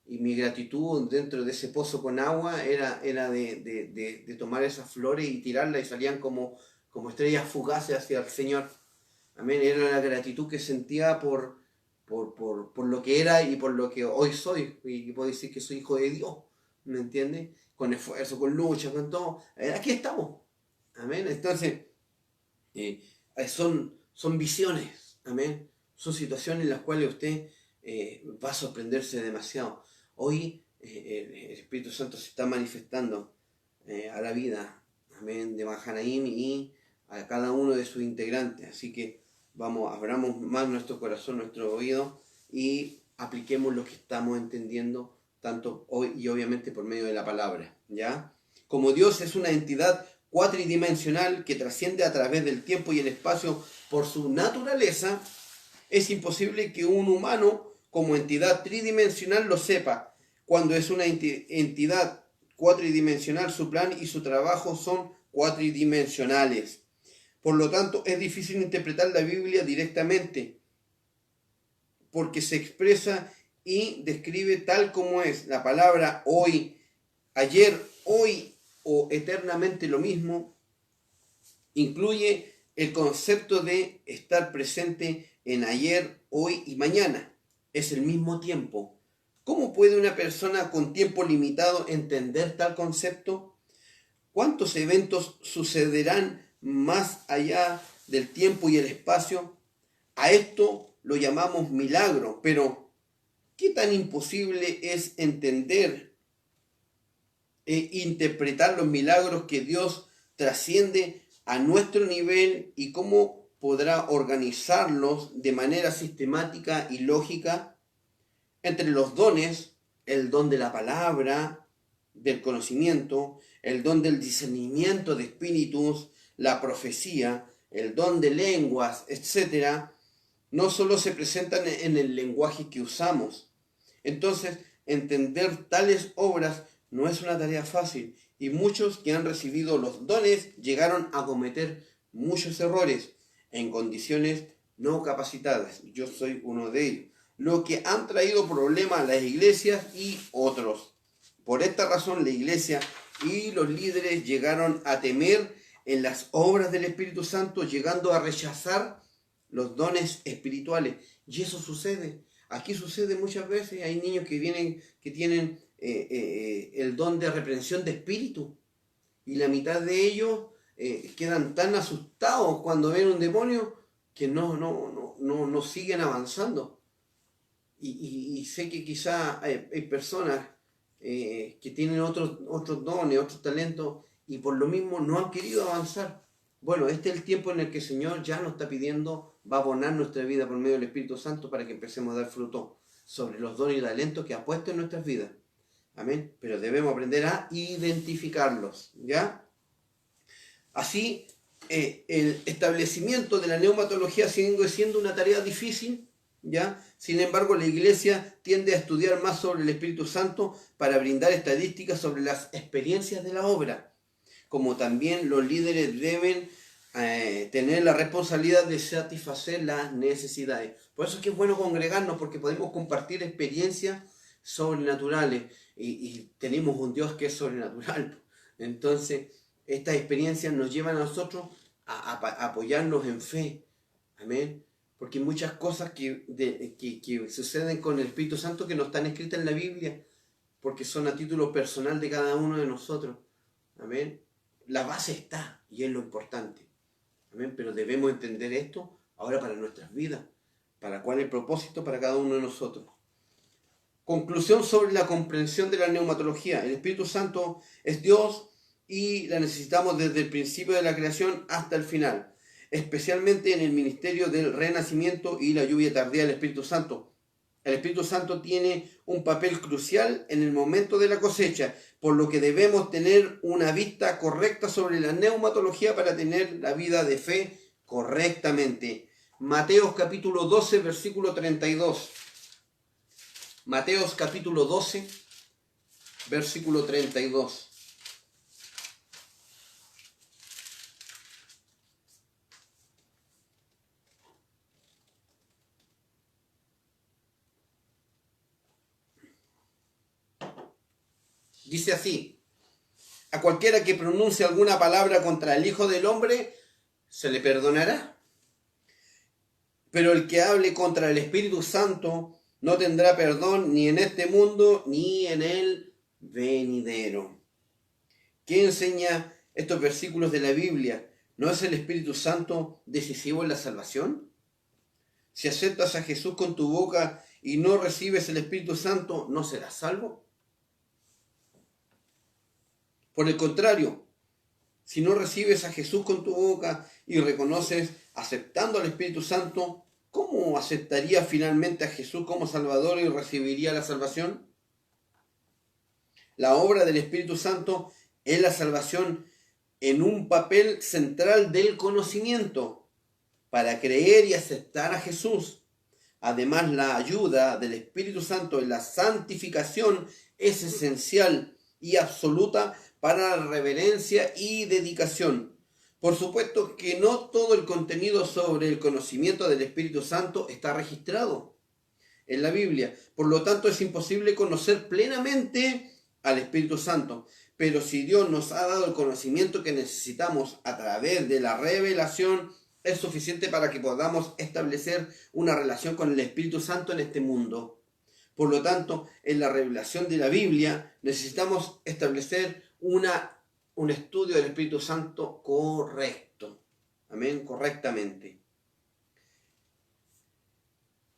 Y mi gratitud dentro de ese pozo con agua era de tomar esas flores y tirarlas, y salían como estrellas fugaces hacia el Señor. Amén. Era la gratitud que sentía por lo que era y por lo que hoy soy. Y puedo decir que soy hijo de Dios. ¿Me entiendes? Con esfuerzo, con lucha, con todo. Aquí estamos. Amén. Entonces, son visiones. Amén. Son situaciones en las cuales usted va a sorprenderse demasiado. Hoy el Espíritu Santo se está manifestando a la vida, amén, de Mahanaim y a cada uno de sus integrantes. Así que abramos más nuestro corazón, nuestro oído, y apliquemos lo que estamos entendiendo tanto hoy y obviamente por medio de la palabra. ¿Ya? Como Dios es una entidad cuatridimensional que trasciende a través del tiempo y el espacio por su naturaleza, es imposible que un humano como entidad tridimensional lo sepa. Cuando es una entidad cuatridimensional, su plan y su trabajo son cuatridimensionales. Por lo tanto, es difícil interpretar la Biblia directamente, porque se expresa y describe tal como es. La palabra hoy, ayer, hoy o eternamente lo mismo, incluye el concepto de estar presente en ayer, hoy y mañana. Es el mismo tiempo. ¿Cómo puede una persona con tiempo limitado entender tal concepto? ¿Cuántos eventos sucederán más allá del tiempo y el espacio? A esto lo llamamos milagro, pero ¿qué tan imposible es entender e interpretar los milagros que Dios trasciende a nuestro nivel, y cómo podrá organizarlos de manera sistemática y lógica? Entre los dones, el don de la palabra, del conocimiento, el don del discernimiento de espíritus, la profecía, el don de lenguas, etc., no solo se presentan en el lenguaje que usamos. Entonces, entender tales obras no es una tarea fácil, y muchos que han recibido los dones llegaron a cometer muchos errores en condiciones no capacitadas. Yo soy uno de ellos, lo que han traído problemas a las iglesias y otros. Por esta razón, la iglesia y los líderes llegaron a temer en las obras del Espíritu Santo, llegando a rechazar los dones espirituales. Y eso sucede. Aquí sucede muchas veces. Hay niños que tienen el don de reprensión de espíritu, y la mitad de ellos quedan tan asustados cuando ven un demonio que no siguen avanzando. Y sé que quizá hay personas que tienen otros dones, otros talentos, y por lo mismo no han querido avanzar. Bueno, este es el tiempo en el que el Señor ya nos está pidiendo, va a abonar nuestra vida por medio del Espíritu Santo para que empecemos a dar fruto sobre los dones y talentos que ha puesto en nuestras vidas. Amén. Pero debemos aprender a identificarlos, ¿ya? Así, el establecimiento de la neumatología sigue siendo una tarea difícil, ¿ya? Sin embargo, la Iglesia tiende a estudiar más sobre el Espíritu Santo para brindar estadísticas sobre las experiencias de la obra, como también los líderes deben tener la responsabilidad de satisfacer las necesidades. Por eso es que es bueno congregarnos, porque podemos compartir experiencias sobrenaturales y tenemos un Dios que es sobrenatural. Entonces, estas experiencias nos llevan a nosotros a apoyarnos en fe. Amén. Porque hay muchas cosas que suceden con el Espíritu Santo que no están escritas en la Biblia, porque son a título personal de cada uno de nosotros. Amén. La base está y es lo importante. Amén. Pero debemos entender esto ahora para nuestras vidas. ¿Para cuál es el propósito para cada uno de nosotros? Conclusión sobre la comprensión de la neumatología. El Espíritu Santo es Dios y la necesitamos desde el principio de la creación hasta el final, especialmente en el ministerio del renacimiento y la lluvia tardía del Espíritu Santo. El Espíritu Santo tiene un papel crucial en el momento de la cosecha, por lo que debemos tener una vista correcta sobre la neumatología para tener la vida de fe correctamente. Mateos capítulo 12, versículo 32. Mateos capítulo 12, versículo 32. Dice así: a cualquiera que pronuncie alguna palabra contra el Hijo del Hombre, se le perdonará. Pero el que hable contra el Espíritu Santo no tendrá perdón ni en este mundo ni en el venidero. ¿Qué enseña estos versículos de la Biblia? ¿No es el Espíritu Santo decisivo en la salvación? Si aceptas a Jesús con tu boca y no recibes el Espíritu Santo, ¿no serás salvo? Por el contrario, si no recibes a Jesús con tu boca y reconoces aceptando al Espíritu Santo, ¿cómo aceptaría finalmente a Jesús como Salvador y recibiría la salvación? La obra del Espíritu Santo es la salvación en un papel central del conocimiento para creer y aceptar a Jesús. Además, la ayuda del Espíritu Santo en la santificación es esencial y absoluta para la reverencia y dedicación. Por supuesto que no todo el contenido sobre el conocimiento del Espíritu Santo está registrado en la Biblia. Por lo tanto, es imposible conocer plenamente al Espíritu Santo. Pero si Dios nos ha dado el conocimiento que necesitamos a través de la revelación, es suficiente para que podamos establecer una relación con el Espíritu Santo en este mundo. Por lo tanto, en la revelación de la Biblia necesitamos establecer un estudio del Espíritu Santo correcto. Amén, correctamente.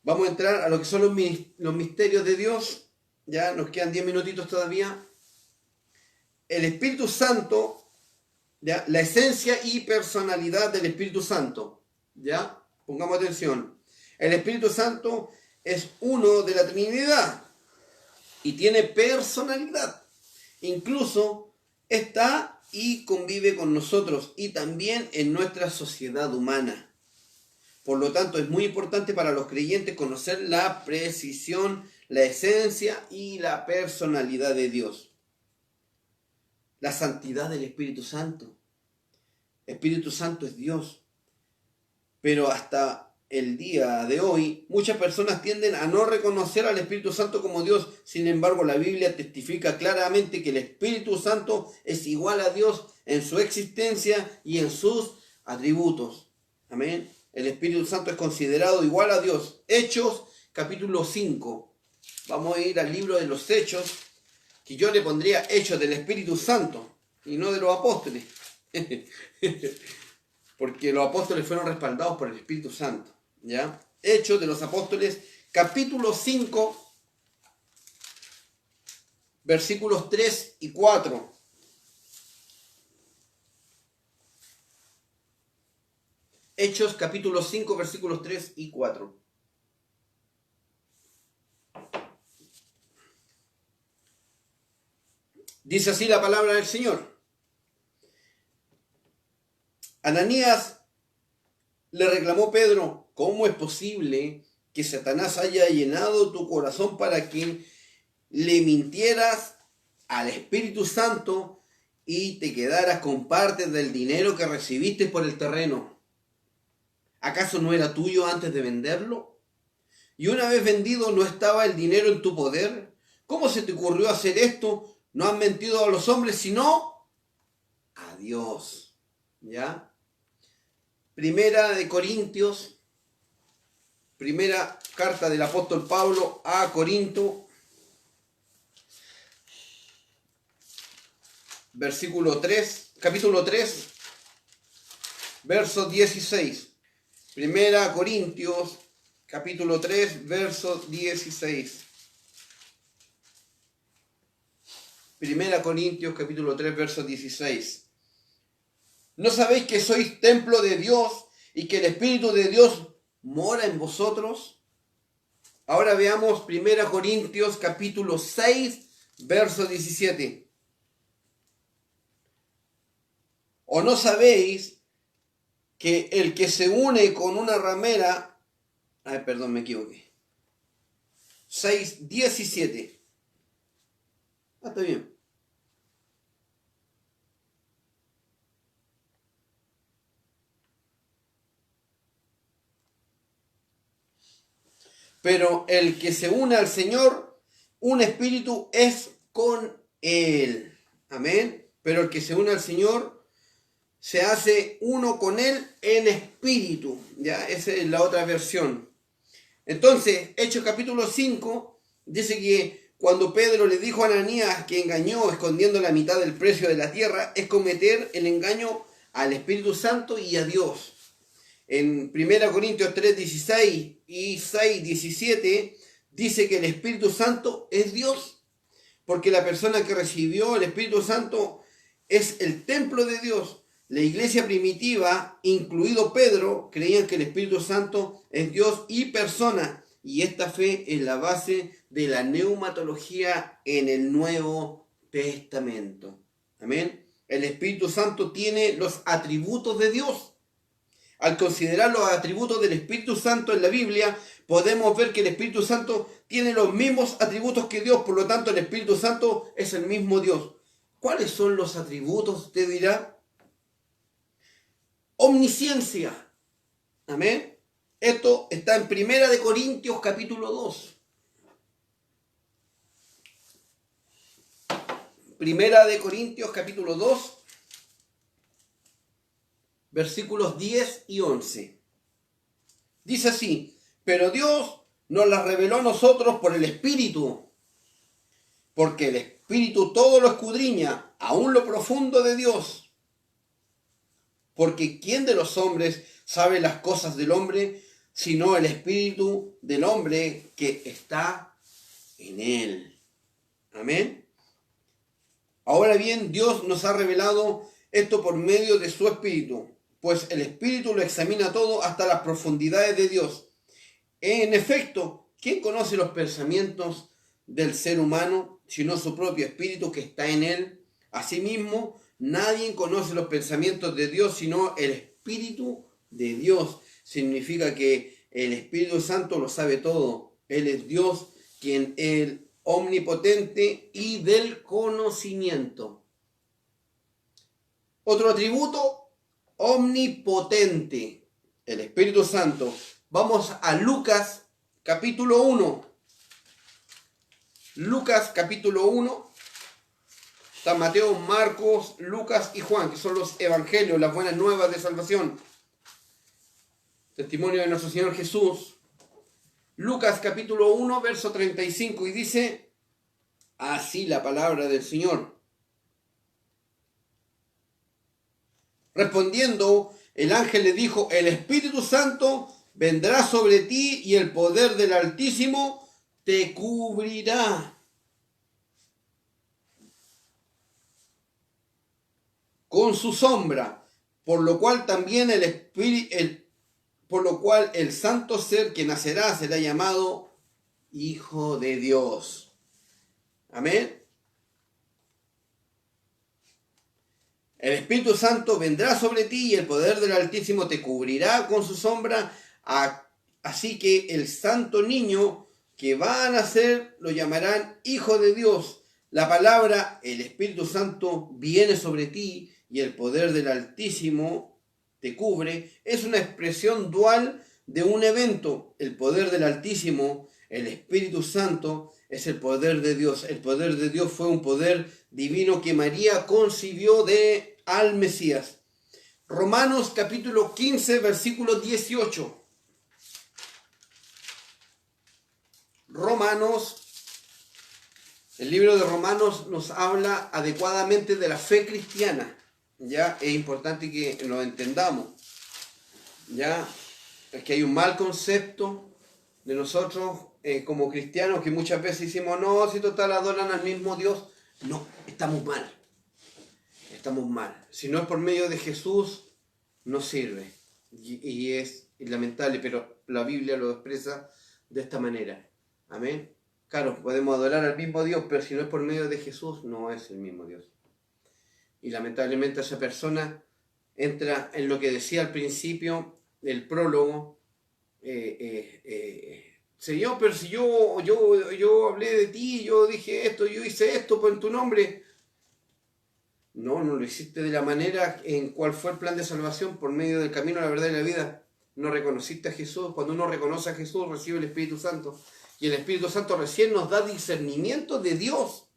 Vamos a entrar a lo que son los misterios de Dios. Ya nos quedan 10 minutitos todavía. El Espíritu Santo, ¿ya? La esencia y personalidad del Espíritu Santo. ¿Ya? Pongamos atención. El Espíritu Santo es uno de la Trinidad y tiene personalidad. Incluso está y convive con nosotros y también en nuestra sociedad humana. Por lo tanto, es muy importante para los creyentes conocer la precisión, la esencia y la personalidad de Dios. La santidad del Espíritu Santo. El Espíritu Santo es Dios. Pero hasta el día de hoy, muchas personas tienden a no reconocer al Espíritu Santo como Dios. Sin embargo, la Biblia testifica claramente que el Espíritu Santo es igual a Dios en su existencia y en sus atributos. Amén. El Espíritu Santo es considerado igual a Dios. Hechos, capítulo 5. Vamos a ir al libro de los Hechos, que yo le pondría Hechos del Espíritu Santo y no de los apóstoles. Porque los apóstoles fueron respaldados por el Espíritu Santo. ¿Ya? Hechos de los Apóstoles, capítulo 5, versículos 3 y 4. Hechos, capítulo 5, versículos 3 y 4. Dice así la palabra del Señor. Ananías le reclamó Pedro: ¿cómo es posible que Satanás haya llenado tu corazón para que le mintieras al Espíritu Santo y te quedaras con parte del dinero que recibiste por el terreno? ¿Acaso no era tuyo antes de venderlo? Y una vez vendido, ¿no estaba el dinero en tu poder? ¿Cómo se te ocurrió hacer esto? No has mentido a los hombres, sino a Dios. ¿Ya? Primera de Corintios, primera carta del apóstol Pablo a Corinto, capítulo 3, verso 16. Primera Corintios, capítulo 3, verso 16. Primera Corintios, capítulo 3, verso 16. ¿No sabéis que sois templo de Dios y que el Espíritu de Dios mora en vosotros? Ahora veamos Primera Corintios, capítulo 6, verso 17. ¿O no sabéis que el que se une con una ramera... Ay, perdón, me equivoqué. 6, 17. Está bien. Pero el que se une al Señor, un espíritu es con Él. Amén. Pero el que se une al Señor se hace uno con Él en espíritu. Ya, esa es la otra versión. Entonces, Hechos capítulo 5 dice que cuando Pedro le dijo a Ananías que engañó escondiendo la mitad del precio de la tierra, es cometer el engaño al Espíritu Santo y a Dios. En 1 Corintios 3, 16 y 6, 17 dice que el Espíritu Santo es Dios, porque la persona que recibió el Espíritu Santo es el templo de Dios. La iglesia primitiva, incluido Pedro, creían que el Espíritu Santo es Dios y persona, y esta fe es la base de la neumatología en el Nuevo Testamento. Amén. El Espíritu Santo tiene los atributos de Dios. Al considerar los atributos del Espíritu Santo en la Biblia, podemos ver que el Espíritu Santo tiene los mismos atributos que Dios, por lo tanto el Espíritu Santo es el mismo Dios. ¿Cuáles son los atributos? Usted dirá. Omnisciencia. Amén. Esto está en 1 Corintios capítulo 2. 1 Corintios capítulo 2. Versículos 10 y 11. Dice así: pero Dios nos las reveló a nosotros por el Espíritu, porque el Espíritu todo lo escudriña, aún lo profundo de Dios. Porque ¿quién de los hombres sabe las cosas del hombre, sino el Espíritu del hombre que está en él? Amén. Ahora bien, Dios nos ha revelado esto por medio de su Espíritu, pues el Espíritu lo examina todo hasta las profundidades de Dios. En efecto, ¿quién conoce los pensamientos del ser humano, sino su propio Espíritu que está en él? Asimismo, nadie conoce los pensamientos de Dios, sino el Espíritu de Dios. Significa que el Espíritu Santo lo sabe todo. Él es Dios, quien es omnipotente y del conocimiento. Otro atributo, omnipotente, el Espíritu Santo. Vamos a Lucas capítulo 1. Lucas capítulo 1. San Mateo, Marcos, Lucas y Juan, que son los evangelios, las buenas nuevas de salvación. Testimonio de nuestro Señor Jesús. Lucas capítulo 1, verso 35, y dice así la palabra del Señor. Respondiendo, el ángel le dijo: el Espíritu Santo vendrá sobre ti y el poder del Altísimo te cubrirá con su sombra, por lo cual también el santo ser que nacerá será llamado Hijo de Dios. Amén. El Espíritu Santo vendrá sobre ti y el poder del Altísimo te cubrirá con su sombra. Así que el santo niño que va a nacer lo llamarán Hijo de Dios. La palabra el Espíritu Santo viene sobre ti y el poder del Altísimo te cubre es una expresión dual de un evento. El poder del Altísimo, el Espíritu Santo, Es el poder de Dios. El poder de Dios fue un poder divino que María concibió al Mesías. Romanos capítulo 15, versículo 18. El libro de Romanos nos habla adecuadamente de la fe cristiana. Ya es importante que lo entendamos. Ya es que hay un mal concepto de nosotros como cristianos que muchas veces decimos, no, si total adoran al mismo Dios. No, estamos mal. Estamos mal. Si no es por medio de Jesús, no sirve. Y es lamentable, pero la Biblia lo expresa de esta manera. Amén. Claro, podemos adorar al mismo Dios, pero si no es por medio de Jesús, no es el mismo Dios. Y lamentablemente esa persona entra en lo que decía al principio, el prólogo. Señor, pero si yo hablé de ti, yo dije esto, yo hice esto por tu nombre. No lo hiciste de la manera en cual fue el plan de salvación, por medio del camino, la verdad y la vida. No reconociste a Jesús. Cuando uno reconoce a Jesús, recibe el Espíritu Santo. Y el Espíritu Santo recién nos da discernimiento de Dios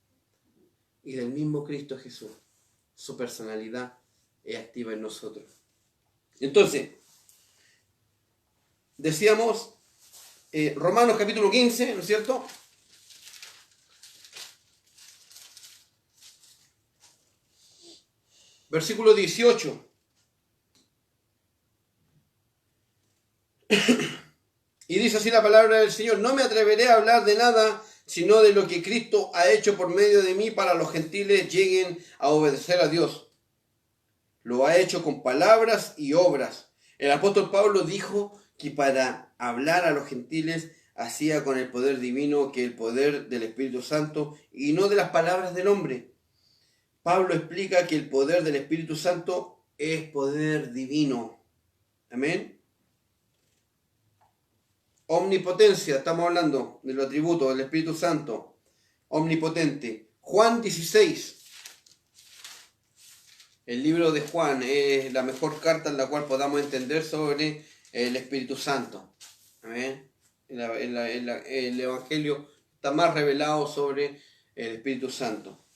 y del mismo Cristo Jesús. Su personalidad es activa en nosotros. Entonces, decíamos, Romanos capítulo 15, ¿no es cierto? Versículo 18. Y dice así la palabra del Señor: no me atreveré a hablar de nada, sino de lo que Cristo ha hecho por medio de mí para los gentiles lleguen a obedecer a Dios. Lo ha hecho con palabras y obras. El apóstol Pablo dijo que para hablar a los gentiles hacía con el poder divino, que el poder del Espíritu Santo y no de las palabras del hombre. Pablo explica que el poder del Espíritu Santo es poder divino. Amén. Omnipotencia, estamos hablando de los atributos del Espíritu Santo. Omnipotente. Juan 16. El libro de Juan es la mejor carta en la cual podamos entender sobre el Espíritu Santo. Amén. El Evangelio está más revelado sobre el Espíritu Santo.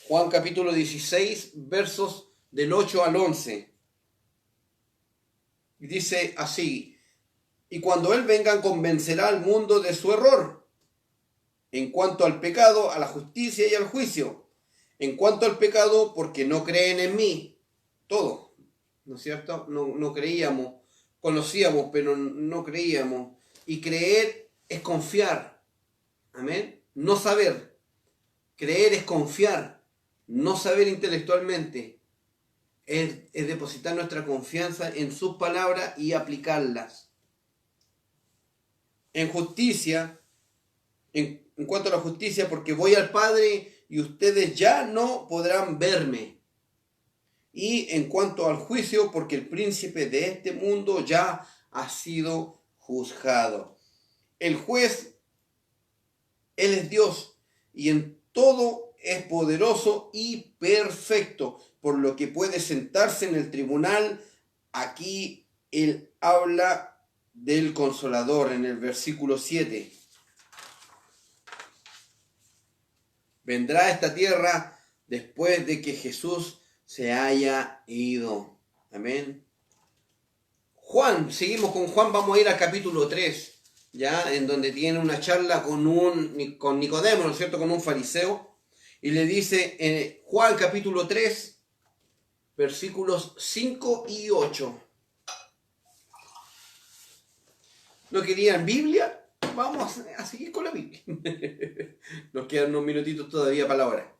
Juan capítulo 16, versos del 8 al 11. Y dice así: y cuando Él venga, convencerá al mundo de su error, en cuanto al pecado, a la justicia y al juicio. En cuanto al pecado, porque no creen en mí. Todo, ¿no es cierto? No creíamos, conocíamos, pero no creíamos. Y creer es confiar. Amén. No saber. Creer es confiar. No saber intelectualmente. Es depositar nuestra confianza en sus palabras y aplicarlas. En justicia, en cuanto a la justicia, porque voy al Padre y ustedes ya no podrán verme. Y en cuanto al juicio, porque el príncipe de este mundo ya ha sido juzgado. El juez, Él es Dios, y en todo es poderoso y perfecto, por lo que puede sentarse en el tribunal. Aquí Él habla del Consolador en el versículo 7. Vendrá a esta tierra después de que Jesús se haya ido. Amén. Juan, seguimos con Juan, vamos a ir al capítulo 3, ya, en donde tiene una charla con Nicodemo, ¿no es cierto?, con un fariseo, y le dice, Juan capítulo 3, versículos 5 y 8. ¿No querían Biblia? Vamos a seguir con la Biblia. Nos quedan unos minutitos todavía para la hora.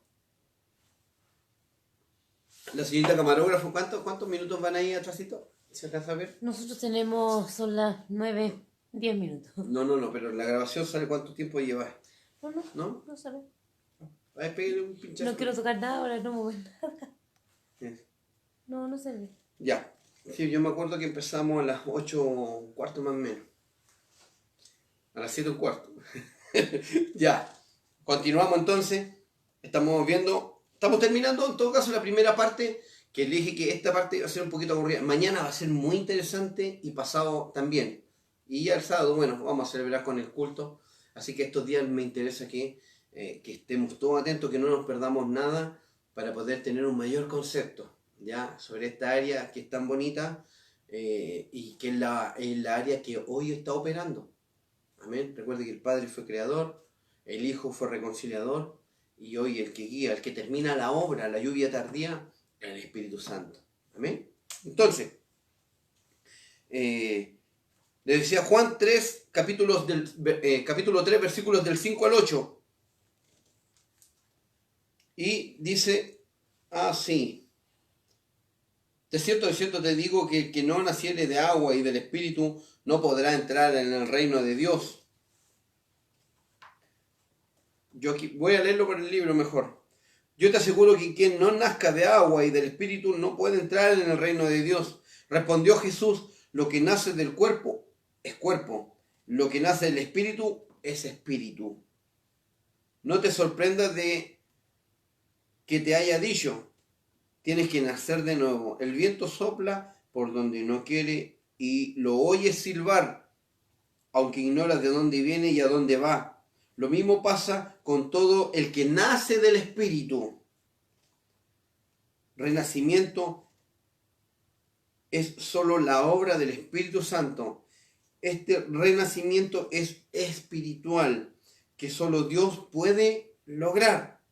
La señorita camarógrafo, ¿cuántos minutos van ahí atrásito? ¿Se alcanza a ver? Nosotros son las 9, 10 minutos. No, pero la grabación sale cuánto tiempo lleva. No sabe. A ver, pégale un pinchazo. No quiero tocar nada ahora, no mover nada. Yes. No se ve. Ya. Sí, yo me acuerdo que empezamos a las 8:15 más o menos. A las 7:15. Ya. Continuamos entonces. Estamos terminando en todo caso la primera parte, que le dije que esta parte va a ser un poquito aburrida. Mañana va a ser muy interesante y pasado también. Y ya el sábado, bueno, vamos a celebrar con el culto. Así que estos días me interesa que estemos todos atentos, que no nos perdamos nada para poder tener un mayor concepto ya sobre esta área que es tan bonita y que es la área que hoy está operando. Amén. Recuerde que el Padre fue creador, el Hijo fue reconciliador y hoy el que guía, el que termina la obra, la lluvia tardía, es el Espíritu Santo. Amén. Entonces, le decía Juan 3, capítulo 3, versículos del 5 al 8. Y dice así: de cierto te digo que el que no naciere de agua y del Espíritu no podrá entrar en el reino de Dios. Yo aquí, voy a leerlo por el libro mejor. Yo te aseguro que quien no nazca de agua y del Espíritu no puede entrar en el reino de Dios. Respondió Jesús: lo que nace del cuerpo es cuerpo, lo que nace del Espíritu es espíritu. No te sorprendas de que te haya dicho: tienes que nacer de nuevo. El viento sopla por donde no quiere y lo oyes silbar, aunque ignoras de dónde viene y a dónde va. Lo mismo pasa con todo el que nace del Espíritu. Renacimiento es solo la obra del Espíritu Santo. Este renacimiento es espiritual, que solo Dios puede lograr.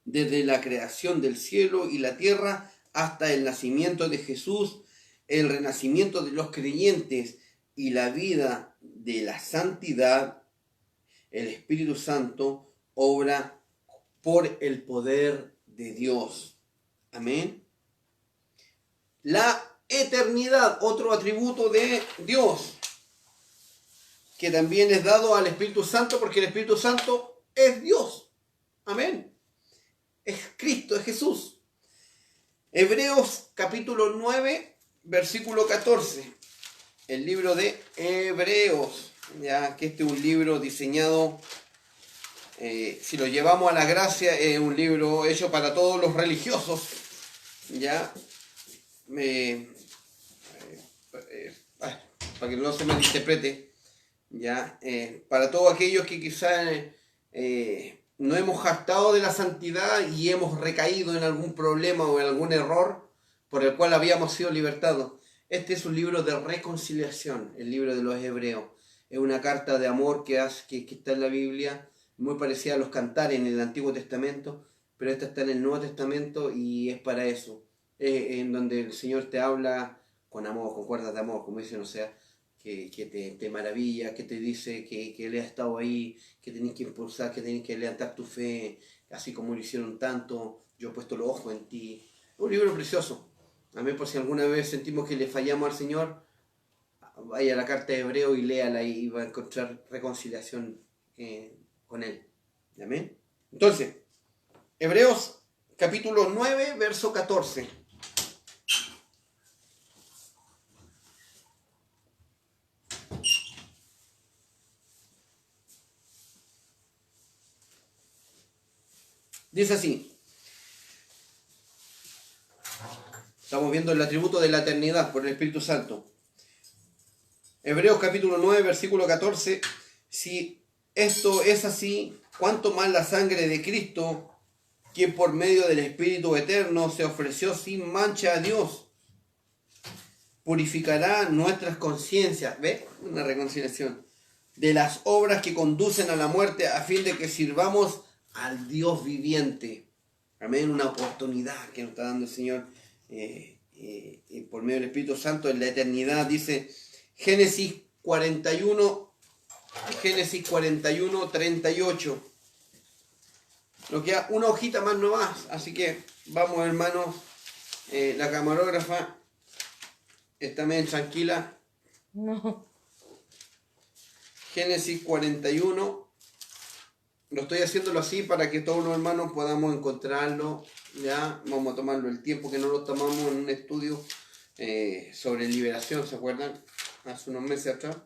Desde la creación del cielo y la tierra hasta el nacimiento de Jesús, el renacimiento de los creyentes y la vida de la santidad, el Espíritu Santo obra por el poder de Dios. Amén. La eternidad, otro atributo de Dios, que también es dado al Espíritu Santo, porque el Espíritu Santo es Dios. Amén. Es Cristo, es Jesús. Hebreos capítulo 9, versículo 14. El libro de Hebreos, ya que este es un libro diseñado, si lo llevamos a la gracia, es un libro hecho para todos los religiosos, ya, para que no se malinterprete, ya, para todos aquellos que quizás no hemos jactado de la santidad y hemos recaído en algún problema o en algún error por el cual habíamos sido libertados. Este es un libro de reconciliación, el libro de los Hebreos. Es una carta de amor que está en la Biblia, muy parecida a los cantares en el Antiguo Testamento, pero esta está en el Nuevo Testamento y es para eso. En donde el Señor te habla con amor, con cuerdas de amor, como dicen, o sea, que te maravilla, que te dice que Él ha estado ahí, que tenés que impulsar, que tenés que levantar tu fe, así como lo hicieron tanto, yo he puesto los ojos en ti. Es un libro precioso. Amén. Por si alguna vez sentimos que le fallamos al Señor, vaya a la carta de Hebreo y léala y va a encontrar reconciliación con Él. Amén. Entonces, Hebreos capítulo 9, verso 14. Dice así. Estamos viendo el atributo de la eternidad por el Espíritu Santo. Hebreos capítulo 9, versículo 14. Si esto es así, ¿cuánto más la sangre de Cristo, quien por medio del Espíritu eterno se ofreció sin mancha a Dios, purificará nuestras conciencias? ¿Ve? Una reconciliación. De las obras que conducen a la muerte, a fin de que sirvamos al Dios viviente. Amén. Una oportunidad que nos está dando el Señor por medio del Espíritu Santo en la eternidad. Dice Génesis 41, 38. Nos queda una hojita más nomás, así que vamos, hermanos. La camarógrafa está medio tranquila. No. Génesis 41. Lo estoy haciéndolo así para que todos los hermanos podamos encontrarlo. Ya vamos a tomarlo el tiempo que no lo tomamos en un estudio sobre liberación, ¿se acuerdan? Hace unos meses atrás.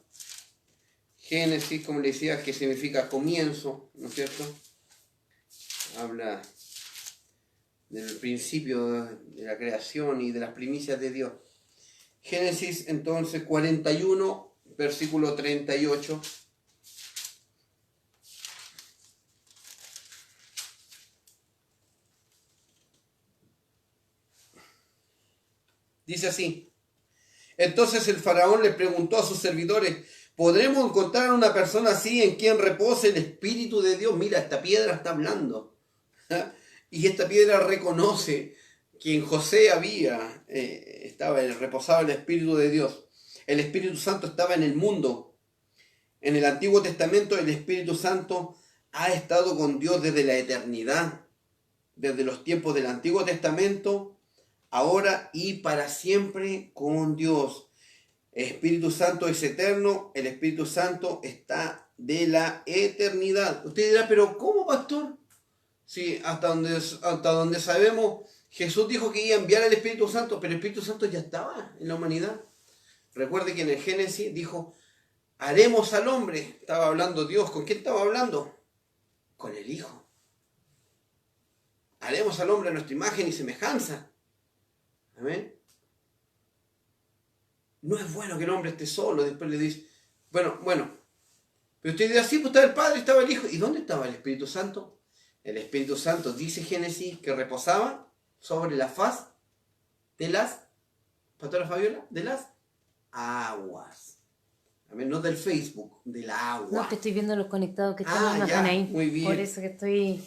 Génesis, como le decía, que significa comienzo, ¿no es cierto? Habla del principio de la creación y de las primicias de Dios. Génesis entonces 41, versículo 38. Dice así: entonces el faraón le preguntó a sus servidores: ¿podremos encontrar una persona así en quien repose el Espíritu de Dios? Mira, esta piedra está hablando. Y esta piedra reconoce que en José reposaba el Espíritu de Dios. El Espíritu Santo estaba en el mundo. En el Antiguo Testamento el Espíritu Santo ha estado con Dios desde la eternidad, desde los tiempos del Antiguo Testamento, ahora y para siempre con Dios. El Espíritu Santo es eterno, el Espíritu Santo está de la eternidad. Usted dirá, pero ¿cómo, pastor? Sí, hasta donde sabemos, Jesús dijo que iba a enviar al Espíritu Santo, pero el Espíritu Santo ya estaba en la humanidad. Recuerde que en el Génesis dijo: haremos al hombre. Estaba hablando Dios. ¿Con quién estaba hablando? Con el Hijo. Haremos al hombre a nuestra imagen y semejanza. Amén. No es bueno que el hombre esté solo. Después le dice, bueno. Pero usted dirá, sí, pues estaba el Padre, estaba el Hijo. ¿Y dónde estaba el Espíritu Santo? El Espíritu Santo, dice Génesis, que reposaba sobre la faz de las, pastora Fabiola, de las aguas. Amén, no del Facebook, del agua. No, que estoy viendo los conectados que están ya, ahí. muy bien. Por eso que estoy...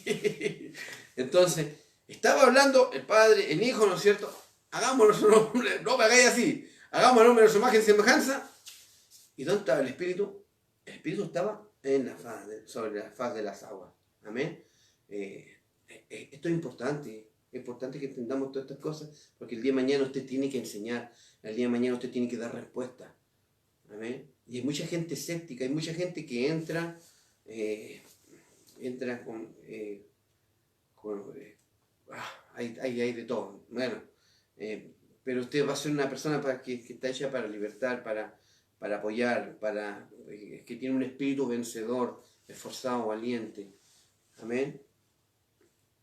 Entonces, estaba hablando el Padre, el Hijo, ¿no es cierto? Hagámonos un hombre, no me hagáis así. Hagamos al hombre a nuestra imagen y semejanza. ¿Y dónde estaba el Espíritu? El Espíritu estaba en la faz sobre la faz de las aguas. Amén. Esto es importante. Es importante que entendamos todas estas cosas, porque el día de mañana usted tiene que enseñar. El día de mañana usted tiene que dar respuesta. Amén. Y hay mucha gente escéptica, hay mucha gente que entra hay de todo. Bueno, pero usted va a ser una persona que está hecha para libertar, para apoyar, que tiene un espíritu vencedor, esforzado, valiente. Amén.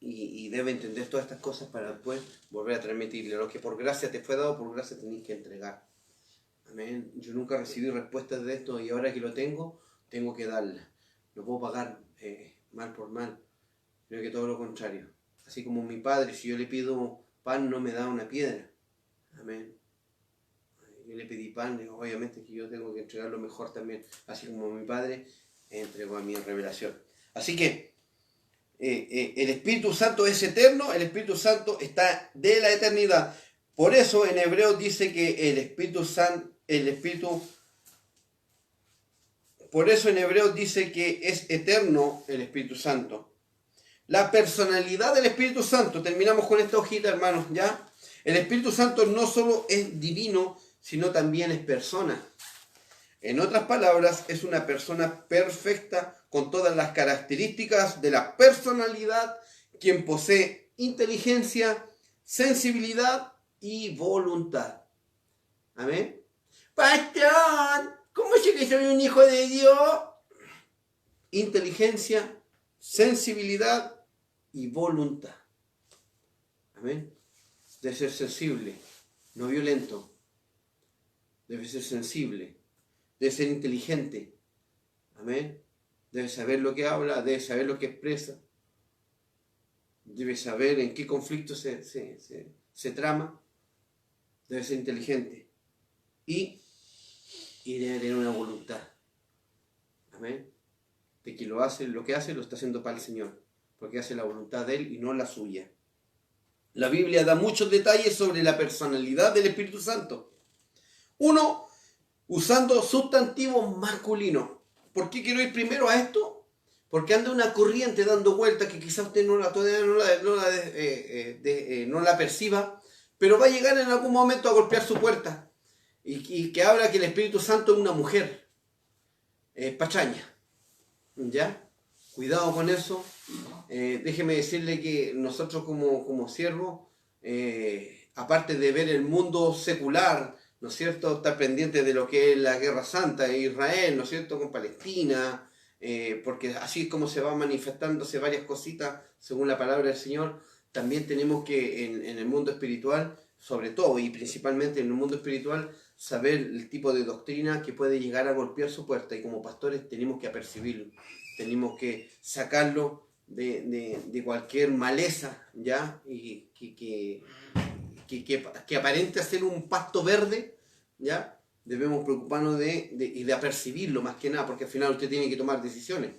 Y debe entender todas estas cosas para después volver a transmitirle. Lo que por gracia te fue dado, por gracia tenés que entregar. Amén. Yo nunca recibí respuestas de esto y ahora que lo tengo que darla. No puedo pagar mal por mal. Creo que todo lo contrario. Así como mi padre, si yo le pido pan, no me da una piedra. Amén. Yo le pedí pan, y obviamente que yo tengo que entregar lo mejor también. Así como mi padre entregó a mí en revelación. Así que el Espíritu Santo es eterno, el Espíritu Santo está de la eternidad. Por eso en Hebreos dice que por eso en Hebreos dice que es eterno el Espíritu Santo. La personalidad del Espíritu Santo, terminamos con esta hojita, hermanos, ¿ya? El Espíritu Santo no solo es divino, sino también es persona. En otras palabras, es una persona perfecta con todas las características de la personalidad, quien posee inteligencia, sensibilidad y voluntad. Amén. Pastor, ¿cómo sé que soy un hijo de Dios? Inteligencia, sensibilidad y voluntad. Amén. Debe ser sensible, no violento. Debe ser sensible. Debe ser inteligente. Amén. Debe saber lo que habla, debe saber lo que expresa. Debe saber en qué conflicto se trama. Debe ser inteligente. Y debe tener una voluntad. Amén. De que lo que hace lo está haciendo para el Señor. Porque hace la voluntad de Él y no la suya. La Biblia da muchos detalles sobre la personalidad del Espíritu Santo. Uno, usando sustantivos masculinos. ¿Por qué quiero ir primero a esto? Porque anda una corriente dando vueltas que quizás usted no la perciba, pero va a llegar en algún momento a golpear su puerta. Y que habla que el Espíritu Santo es una mujer. Patraña. ¿Ya? Cuidado con eso. Déjeme decirle que nosotros como siervos, aparte de ver el mundo secular, ¿no es cierto?, estar pendiente de lo que es la Guerra Santa de Israel, ¿no es cierto?, con Palestina, porque así es como se van manifestándose varias cositas según la palabra del Señor. También tenemos que en el mundo espiritual, sobre todo y principalmente en el mundo espiritual, saber el tipo de doctrina que puede llegar a golpear su puerta, y como pastores tenemos que apercibirlo, tenemos que sacarlo de cualquier maleza, ¿ya? Y que que aparente ser un pasto verde, ¿ya? Debemos preocuparnos de apercibirlo más que nada, porque al final usted tiene que tomar decisiones.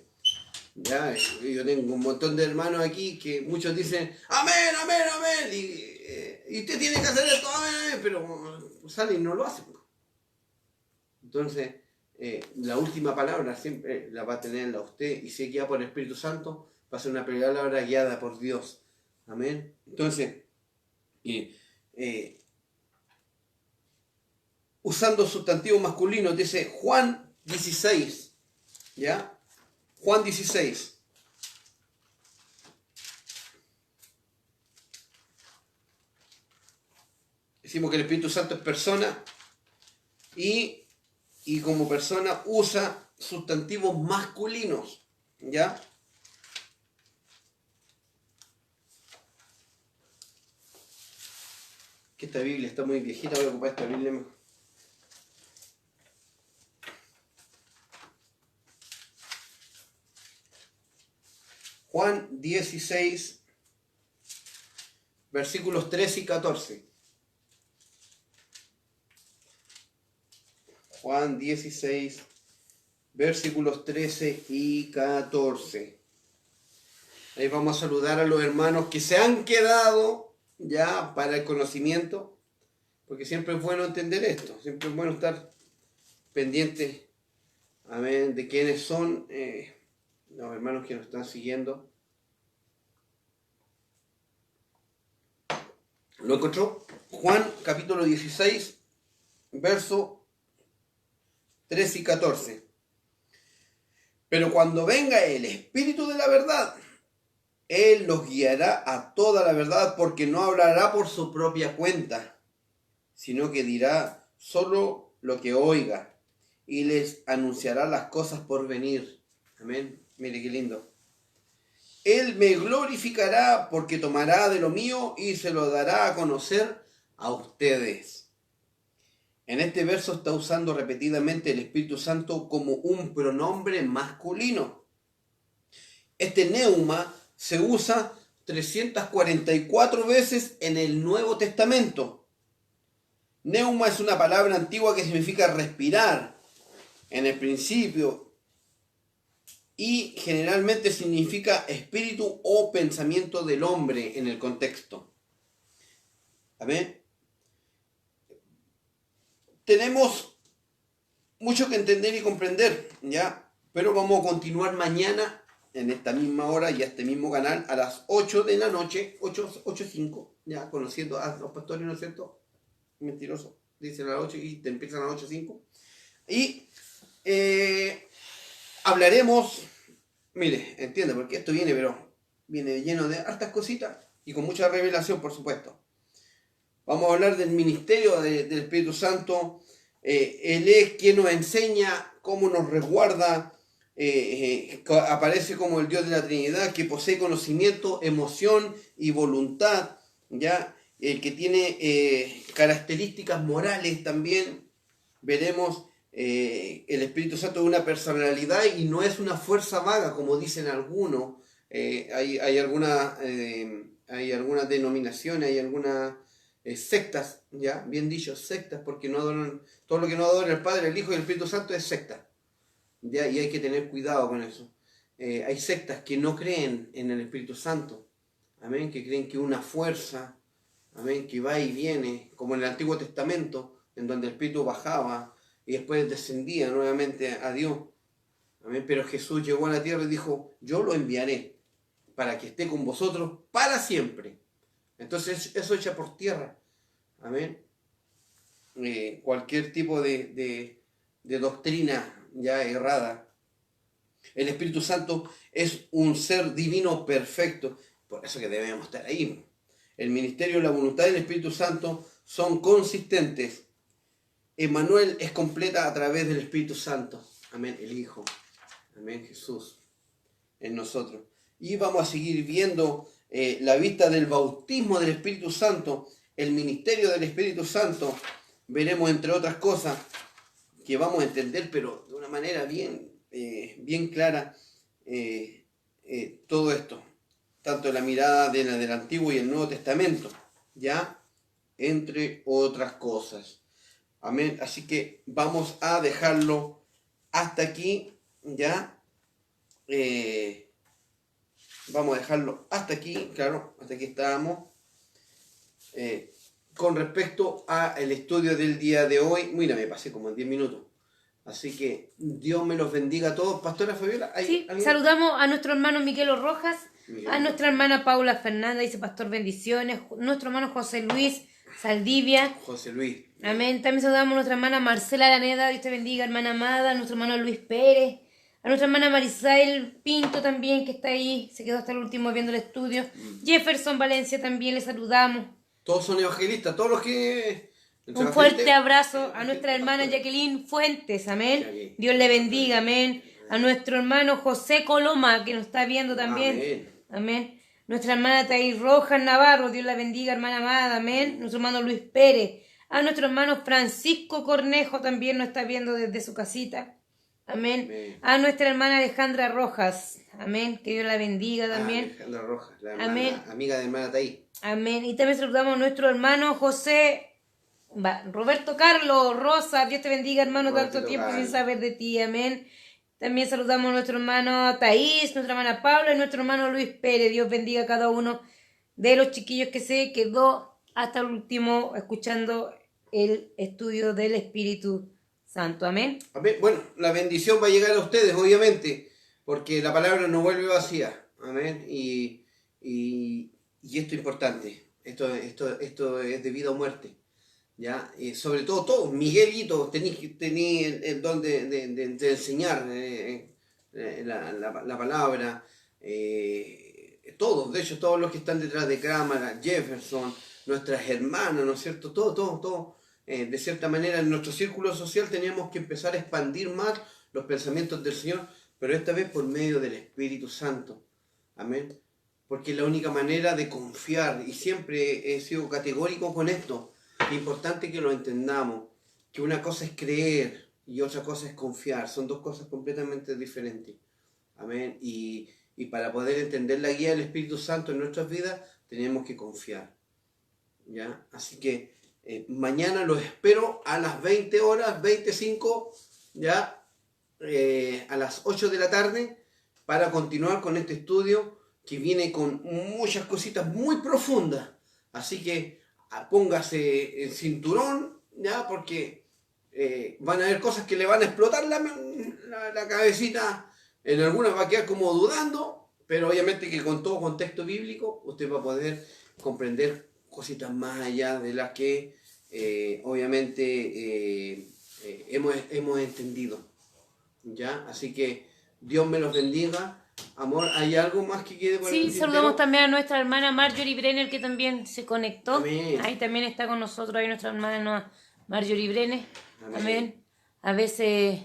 ¿Ya? Yo tengo un montón de hermanos aquí que muchos dicen amén, amén, amén, y usted tiene que hacer esto, amén, amén, pero sale y no lo hace. Entonces, la última palabra siempre la va a tenerla usted, y si guía por el Espíritu Santo, va a ser una palabra guiada por Dios. Amén. Entonces, usando sustantivos masculinos, dice Juan 16, ¿ya? Juan 16. Decimos que el Espíritu Santo es persona y como persona usa sustantivos masculinos, ¿ya? Que esta Biblia está muy viejita, voy a ocupar esta Biblia mejor. Juan 16, versículos 13 y 14. Juan 16, versículos 13 y 14. Ahí vamos a saludar a los hermanos que se han quedado ya para el conocimiento, porque siempre es bueno entender esto, siempre es bueno estar pendientes, amén, de quiénes son los hermanos que nos están siguiendo. ¿Lo encontró? Juan capítulo 16, verso 13 y 14. Pero cuando venga el Espíritu de la verdad, Él los guiará a toda la verdad, porque no hablará por su propia cuenta, sino que dirá solo lo que oiga, y les anunciará las cosas por venir. Amén. Mire qué lindo. Él me glorificará, porque tomará de lo mío y se lo dará a conocer a ustedes. En este verso está usando repetidamente el Espíritu Santo como un pronombre masculino. Este neuma se usa 344 veces en el Nuevo Testamento. Neuma es una palabra antigua que significa respirar en el principio y generalmente significa espíritu o pensamiento del hombre en el contexto. Amén. Tenemos mucho que entender y comprender, ¿ya? Pero vamos a continuar mañana en esta misma hora y a este mismo canal a las 8 de la noche, 8:05, ya conociendo a los pastores, ¿no es cierto? Mentiroso, dicen a las 8 y te empiezan a las 8:05. Y hablaremos, mire, entiende, porque esto viene, pero viene lleno de hartas cositas y con mucha revelación, por supuesto. Vamos a hablar del ministerio del Espíritu Santo. Él es quien nos enseña, cómo nos resguarda. Aparece como el Dios de la Trinidad, que posee conocimiento, emoción y voluntad, ¿ya? Que tiene características morales también. Veremos el Espíritu Santo es una personalidad y no es una fuerza vaga, como dicen algunos. Hay algunas denominaciones, hay algunas sectas, ya, bien dicho, sectas, porque no adoran, todo lo que no adora el Padre, el Hijo y el Espíritu Santo es secta, ya, y hay que tener cuidado con eso. Hay sectas que no creen en el Espíritu Santo, amén, que creen que una fuerza, amén, que va y viene, como en el Antiguo Testamento, en donde el Espíritu bajaba y después descendía nuevamente a Dios, amén, pero Jesús llegó a la tierra y dijo, yo lo enviaré para que esté con vosotros para siempre. Entonces eso echa por tierra, amén, cualquier tipo de doctrina ya errada. El Espíritu Santo es un ser divino perfecto, por eso que debemos estar ahí. El ministerio y la voluntad del Espíritu Santo son consistentes. Emmanuel es completa a través del Espíritu Santo, amén, el Hijo, amén, Jesús en nosotros. Y vamos a seguir viendo la vista del bautismo del Espíritu Santo, el ministerio del Espíritu Santo. Veremos, entre otras cosas, que vamos a entender, pero de una manera bien clara, todo esto, tanto la mirada del Antiguo y el Nuevo Testamento, ¿ya? entre otras cosas. Amén. Así que vamos a dejarlo hasta aquí, ¿ya? Vamos a dejarlo hasta aquí, claro, hasta aquí estábamos. Con respecto al estudio del día de hoy, mira, me pasé como en 10 minutos. Así que Dios me los bendiga a todos. Pastora Fabiola, ¿hay Sí, alguien? saludamos a nuestro hermano Miguelo Rojas, Miguel. a nuestra hermana Paula Fernanda, dice Pastor bendiciones, nuestro hermano José Luis Saldivia, José Luis. amén. También saludamos a nuestra hermana Marcela Araneda, Dios te bendiga, hermana amada, a nuestro hermano Luis Pérez, a nuestra hermana Marisael Pinto también, que está ahí, se quedó hasta el último viendo el estudio. Jefferson Valencia también le saludamos. Todos son evangelistas, todos los que... Un fuerte abrazo a nuestra hermana Jacqueline Fuentes, amén. Dios le bendiga, amén. A nuestro hermano José Coloma, que nos está viendo también, amén. Nuestra hermana Taís Rojas Navarro, Dios la bendiga, hermana amada, amén. Nuestro hermano Luis Pérez. A nuestro hermano Francisco Cornejo también nos está viendo desde su casita, amén. A nuestra hermana Alejandra Rojas, amén. Que Dios la bendiga también. Alejandra Rojas, la hermana, amén. Amiga de hermana Taís. Amén. Y también saludamos a nuestro hermano José Roberto Carlos Rosa, Dios te bendiga, hermano, Roberto tanto tiempo Carlos. sin saber de ti, amén. También saludamos a nuestro hermano Taís, nuestra hermana Paula y nuestro hermano Luis Pérez. Dios bendiga a cada uno de los chiquillos que se quedó hasta el último escuchando el estudio del Espíritu Santo, amén. Amén. Bueno, la bendición va a llegar a ustedes, obviamente, porque la palabra no vuelve vacía, amén. Y esto es importante, esto es de vida o muerte. ¿Ya? Y sobre todo, Miguelito, tení el don de enseñar la palabra, todos, de hecho, todos los que están detrás de cámara, Jefferson, nuestras hermanas, ¿no es cierto? Todo. De cierta manera, en nuestro círculo social teníamos que empezar a expandir más los pensamientos del Señor, pero esta vez por medio del Espíritu Santo. Amén. Porque es la única manera de confiar, y siempre he sido categórico con esto. Es importante que lo entendamos, que una cosa es creer y otra cosa es confiar, son dos cosas completamente diferentes. Amén. Y para poder entender la guía del Espíritu Santo en nuestras vidas, tenemos que confiar. ¿Ya? Así que mañana los espero a las 20 horas, 25, ¿ya? A las 8 de la tarde, para continuar con este estudio que viene con muchas cositas muy profundas. Así que póngase el cinturón, ¿ya? Porque van a haber cosas que le van a explotar la cabecita, en algunas va a quedar como dudando, pero obviamente que con todo contexto bíblico usted va a poder comprender cositas más allá de las que obviamente hemos entendido, ¿ya? Así que Dios me los bendiga. Amor, ¿hay algo más que quede por el tintero? Saludamos también a nuestra hermana Marjorie Brenner, que también se conectó. Amén. Ahí también está con nosotros, ahí nuestra hermana Marjorie Brenner. Amén. Amén. A veces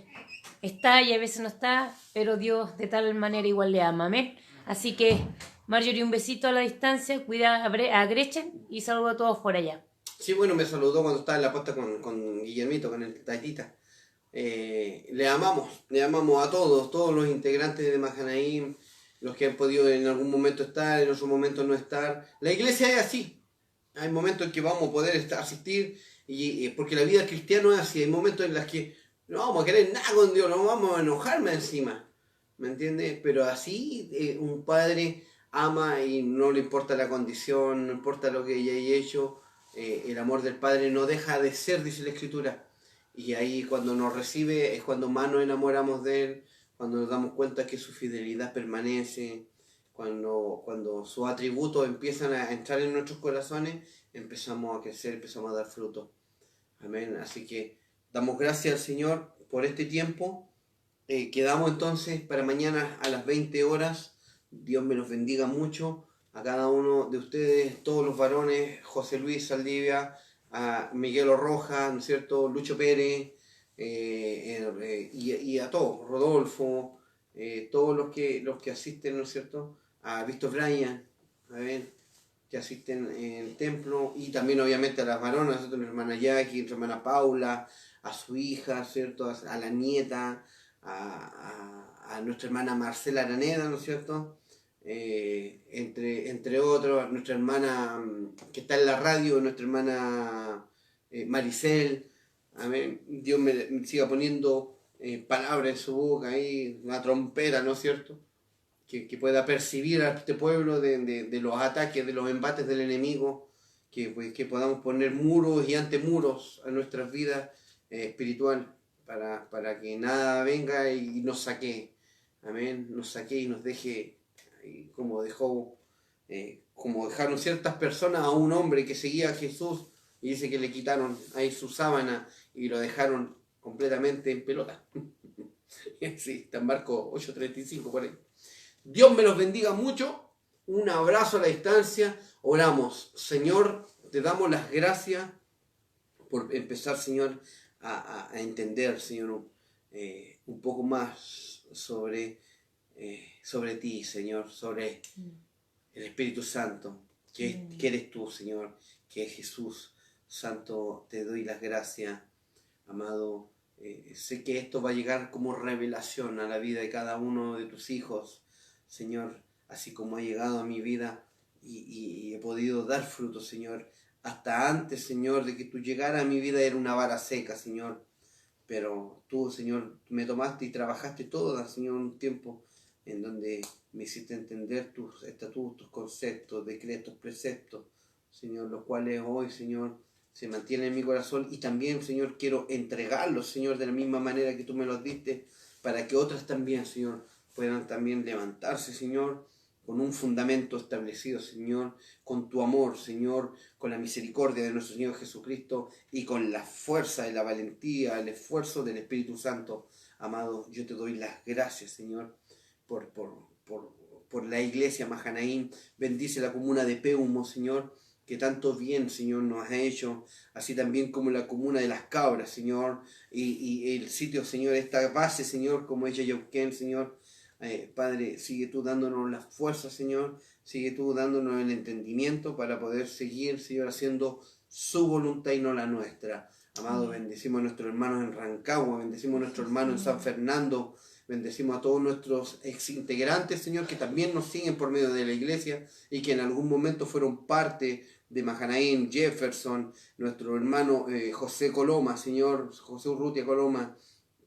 está y a veces no está, pero Dios de tal manera igual le ama. Amén. Así que, Marjorie, un besito a la distancia, cuida a Gretchen y saludo a todos por allá. Sí, bueno, me saludó cuando estaba en la posta con Guillermito, con el Taitita. Le amamos a todos los integrantes de Mahanaim, los que han podido en algún momento estar, en otro momento no estar. La iglesia es así. Hay momentos en que vamos a poder asistir, porque la vida cristiana es así. Hay momentos en los que no vamos a querer nada con Dios, no vamos a enojarme encima. ¿Me entiendes? Pero así un padre ama y no le importa la condición, no importa lo que ella haya hecho. El amor del padre no deja de ser, dice la Escritura. Y ahí cuando nos recibe es cuando más nos enamoramos de Él, cuando nos damos cuenta que su fidelidad permanece, cuando sus atributos empiezan a entrar en nuestros corazones, empezamos a crecer, empezamos a dar fruto. Amén. Así que damos gracias al Señor por este tiempo. Quedamos entonces para mañana a las 20 horas. Dios me los bendiga mucho a cada uno de ustedes, todos los varones, José Luis Saldivia, a Miguel Rojas, ¿no es cierto?, Lucho Pérez, y a todos, Rodolfo, todos los que asisten, ¿no es cierto?, a Víctor Bryan, a ver, que asisten en el templo, y también obviamente a las varonas, ¿cierto?, a mi hermana Jackie, a mi hermana Paula, a su hija, ¿cierto?, a la nieta, a nuestra hermana Marcela Araneda, ¿no es cierto?, entre otros, nuestra hermana que está en la radio, nuestra hermana Maricel, amén. Dios me siga poniendo palabras en su boca ahí, una trompeta, ¿no es cierto? Que pueda percibir a este pueblo de los ataques, de los embates del enemigo, pues, que podamos poner muros y antemuros a nuestras vidas espiritual para que nada venga y nos saque, amén, nos saque y nos deje, como como dejaron ciertas personas a un hombre que seguía a Jesús y dice que le quitaron ahí su sábana y lo dejaron completamente en pelota. Sí, está en Marcos 8:35 por ahí. Dios me los bendiga mucho. Un abrazo a la distancia. Oramos. Señor, te damos las gracias por empezar, Señor, a entender, Señor, un poco más sobre ti, Señor, sobre el Espíritu Santo, que eres tú, Señor, que es Jesús. Santo, te doy las gracias, amado. Sé que esto va a llegar como revelación a la vida de cada uno de tus hijos, Señor, así como ha llegado a mi vida y he podido dar fruto, Señor. Hasta antes, Señor, de que tú llegaras a mi vida era una vara seca, Señor. Pero tú, Señor, me tomaste y trabajaste toda, Señor, un tiempo en donde me hiciste entender tus estatutos, conceptos, decretos, preceptos, Señor, los cuales hoy, Señor, se mantienen en mi corazón y también, Señor, quiero entregarlos, Señor, de la misma manera que tú me los diste, para que otras también, Señor, puedan también levantarse, Señor, con un fundamento establecido, Señor, con tu amor, Señor, con la misericordia de nuestro Señor Jesucristo y con la fuerza y la valentía, el esfuerzo del Espíritu Santo. Amado, yo te doy las gracias, Señor, por la iglesia Mahanaim. Bendice la comuna de Peumo, Señor, que tanto bien, Señor, nos ha hecho, así también como la comuna de Las Cabras, Señor, y el sitio, Señor, esta base, Señor, como es Yayauquén, Señor. Padre, sigue tú dándonos la fuerza, Señor, sigue tú dándonos el entendimiento para poder seguir, Señor, haciendo su voluntad y no la nuestra. Amado, bendecimos a nuestros hermanos en Rancagua, bendecimos a nuestros hermanos en San Fernando, bendecimos a todos nuestros exintegrantes, Señor, que también nos siguen por medio de la iglesia y que en algún momento fueron parte de Mahanaim, Jefferson, nuestro hermano José Coloma, Señor, José Urrutia Coloma,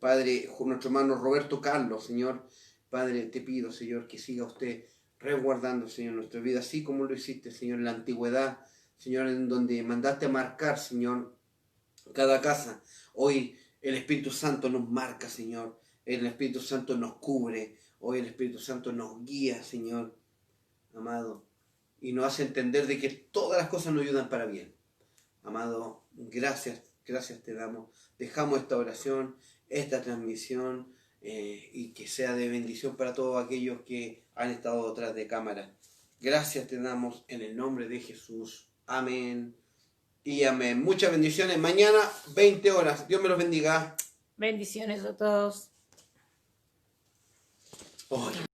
Padre, nuestro hermano Roberto Carlos, Señor. Padre, te pido, Señor, que siga usted resguardando, Señor, nuestra vida, así como lo hiciste, Señor, en la antigüedad, Señor, en donde mandaste a marcar, Señor, cada casa. Hoy el Espíritu Santo nos marca, Señor. El Espíritu Santo nos cubre. Hoy el Espíritu Santo nos guía, Señor, amado. Y nos hace entender de que todas las cosas nos ayudan para bien. Amado, gracias te damos. Dejamos esta oración, esta transmisión, y que sea de bendición para todos aquellos que han estado detrás de cámara. Gracias te damos en el nombre de Jesús. Amén y amén. Muchas bendiciones. Mañana 20 horas. Dios me los bendiga. Bendiciones a todos. Oh,